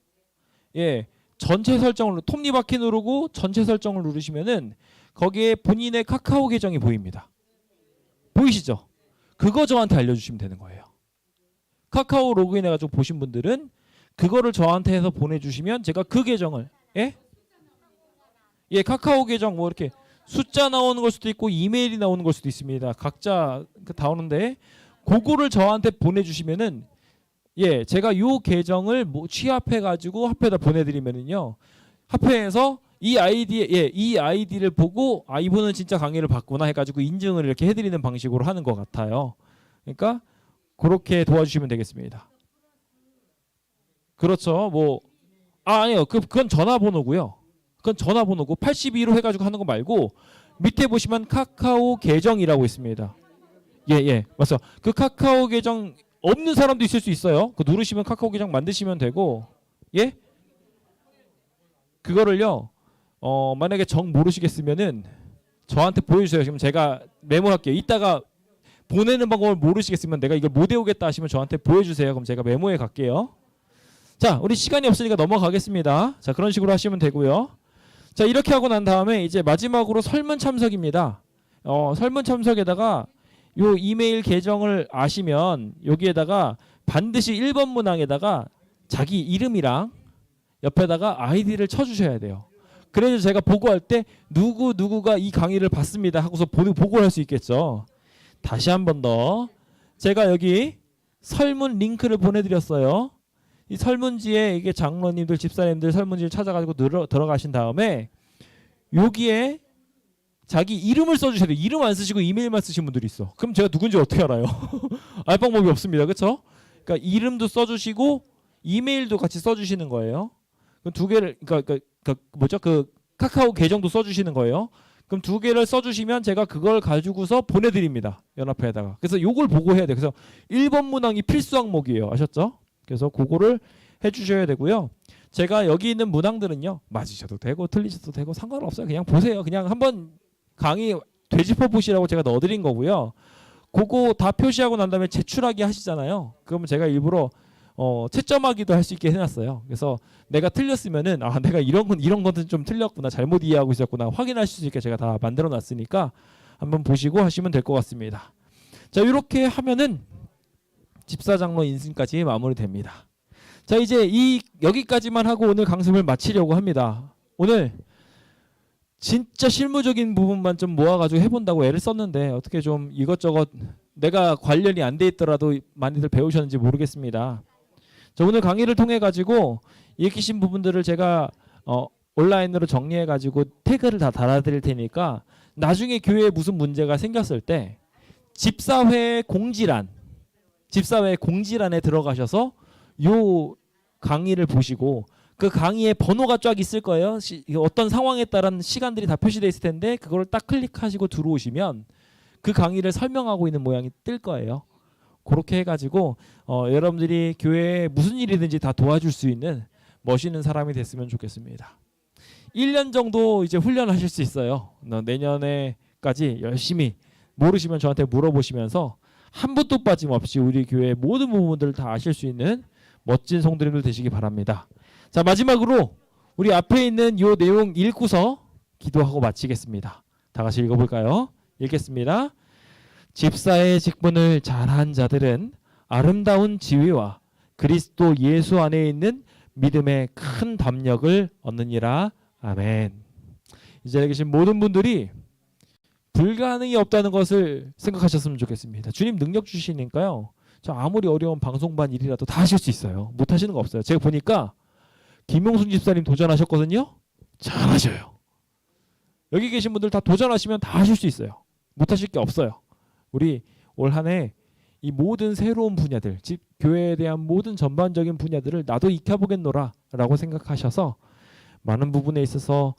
예, 전체 설정을 톱니바퀴 누르고 전체 설정을 누르시면은 거기에 본인의 카카오 계정이 보입니다. 보이시죠? 그거 저한테 알려주시면 되는 거예요. 카카오 로그인해가지고 보신 분들은 그거를 저한테 해서 보내주시면 제가 그 계정을 예, 카카오 계정 뭐 이렇게 숫자 나오는 걸 수도 있고 이메일이 나오는 걸 수도 있습니다. 각자 다 오는데 그거를 저한테 보내주시면은 예, 제가 요 계정을 취합해가지고 합해다 보내드리면은요, 합해해서 이 아이디를 보고 이분은 진짜 강의를 받구나 해가지고 인증을 이렇게 해드리는 방식으로 하는 것 같아요. 그러니까 그렇게 도와주시면 되겠습니다. 그렇죠. 아니요, 그건 전화번호고요. 그건 전화번호고 82로 해가지고 하는 거 말고 밑에 보시면 카카오 계정이라고 있습니다. 예, 맞죠. 그 카카오 계정 없는 사람도 있을 수 있어요. 그 누르시면 카카오 계정 만드시면 되고, 예? 그거를요. 만약에 정 모르시겠으면은 저한테 보여주세요. 지금 제가 메모할게요. 이따가 보내는 방법을 모르시겠으면 내가 이걸 못 외우겠다 하시면 저한테 보여주세요. 그럼 제가 메모해 갈게요. 자, 우리 시간이 없으니까 넘어가겠습니다. 자, 그런 식으로 하시면 되고요. 자, 이렇게 하고 난 다음에 이제 마지막으로 설문 참석입니다. 설문 참석에다가 요 이메일 계정을 아시면 여기에다가 반드시 1번 문항에다가 자기 이름이랑 옆에다가 아이디를 쳐주셔야 돼요. 그래서 제가 보고할 때 누구가 이 강의를 봤습니다 하고서 보고를 할 수 있겠죠. 다시 한 번 더 제가 여기 설문 링크를 보내드렸어요. 이 설문지에 이게 장로님들 집사님들 설문지를 찾아가지고 들어가신 다음에 여기에 자기 이름을 써주셔야 돼요. 이름 안 쓰시고 이메일만 쓰신 분들이 있어. 그럼 제가 누군지 어떻게 알아요? 알 방법이 없습니다. 그렇죠? 그러니까 이름도 써주시고 이메일도 같이 써주시는 거예요. 그럼 두 개를 그 카카오 계정도 써주시는 거예요. 그럼 두 개를 써주시면 제가 그걸 가지고서 보내드립니다. 연합회에다가. 그래서 요걸 보고 해야 돼요. 그래서 1번 문항이 필수 항목이에요. 아셨죠? 그래서 그거를 해주셔야 되고요. 제가 여기 있는 문항들은요. 맞으셔도 되고 틀리셔도 되고 상관없어요. 그냥 보세요. 그냥 한번 강의 되짚어 보시라고 제가 넣어드린 거고요. 그거 다 표시하고 난 다음에 제출하기 하시잖아요. 그러면 제가 일부러 채점하기도 할 수 있게 해놨어요. 그래서 내가 틀렸으면은 내가 이런 것은 좀 틀렸구나, 잘못 이해하고 있었구나 확인하실 수 있게 제가 다 만들어놨으니까 한번 보시고 하시면 될 것 같습니다. 자, 이렇게 하면은 집사장로 인증까지 마무리됩니다. 자, 이제 여기까지만 하고 오늘 강습을 마치려고 합니다. 오늘 진짜 실무적인 부분만 좀 모아가지고 해본다고 애를 썼는데 어떻게 좀 이것저것 내가 관련이 안 돼 있더라도 많이들 배우셨는지 모르겠습니다. 자, 오늘 강의를 통해 가지고 읽히신 부분들을 제가 온라인으로 정리해 가지고 태그를 다 달아드릴 테니까 나중에 교회에 무슨 문제가 생겼을 때 집사회 공지란에 들어가셔서 요 강의를 보시고 그 강의에 번호가 쫙 있을 거예요. 어떤 상황에 따른 시간들이 다 표시되어 있을 텐데 그걸 딱 클릭하시고 들어오시면 그 강의를 설명하고 있는 모양이 뜰 거예요. 그렇게 해가지고 여러분들이 교회에 무슨 일이든지 다 도와줄 수 있는 멋있는 사람이 됐으면 좋겠습니다. 1년 정도 이제 훈련하실 수 있어요. 내년에까지 열심히 모르시면 저한테 물어보시면서 한 분도 빠짐없이 우리 교회 모든 부분들을 다 아실 수 있는 멋진 성도님들 되시기 바랍니다. 자, 마지막으로 우리 앞에 있는 이 내용 읽고서 기도하고 마치겠습니다. 다 같이 읽어볼까요? 읽겠습니다. 집사의 직분을 잘한 자들은 아름다운 지위와 그리스도 예수 안에 있는 믿음의 큰 담력을 얻느니라. 아멘. 이 자리에 계신 모든 분들이 불가능이 없다는 것을 생각하셨으면 좋겠습니다. 주님 능력 주시니까요. 저 아무리 어려운 방송반 일이라도 다 하실 수 있어요. 못 하시는 거 없어요. 제가 보니까 김용순 집사님 도전하셨거든요. 잘하셔요. 여기 계신 분들 다 도전하시면 다 하실 수 있어요. 못 하실 게 없어요. 우리 올 한 해 이 모든 새로운 분야들, 교회에 대한 모든 전반적인 분야들을 나도 익혀보겠노라 라고 생각하셔서 많은 부분에 있어서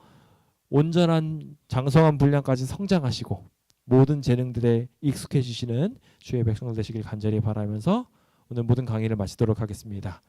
온전한 장성한 분량까지 성장하시고 모든 재능들에 익숙해지시는 주의 백성들 되시길 간절히 바라면서 오늘 모든 강의를 마치도록 하겠습니다.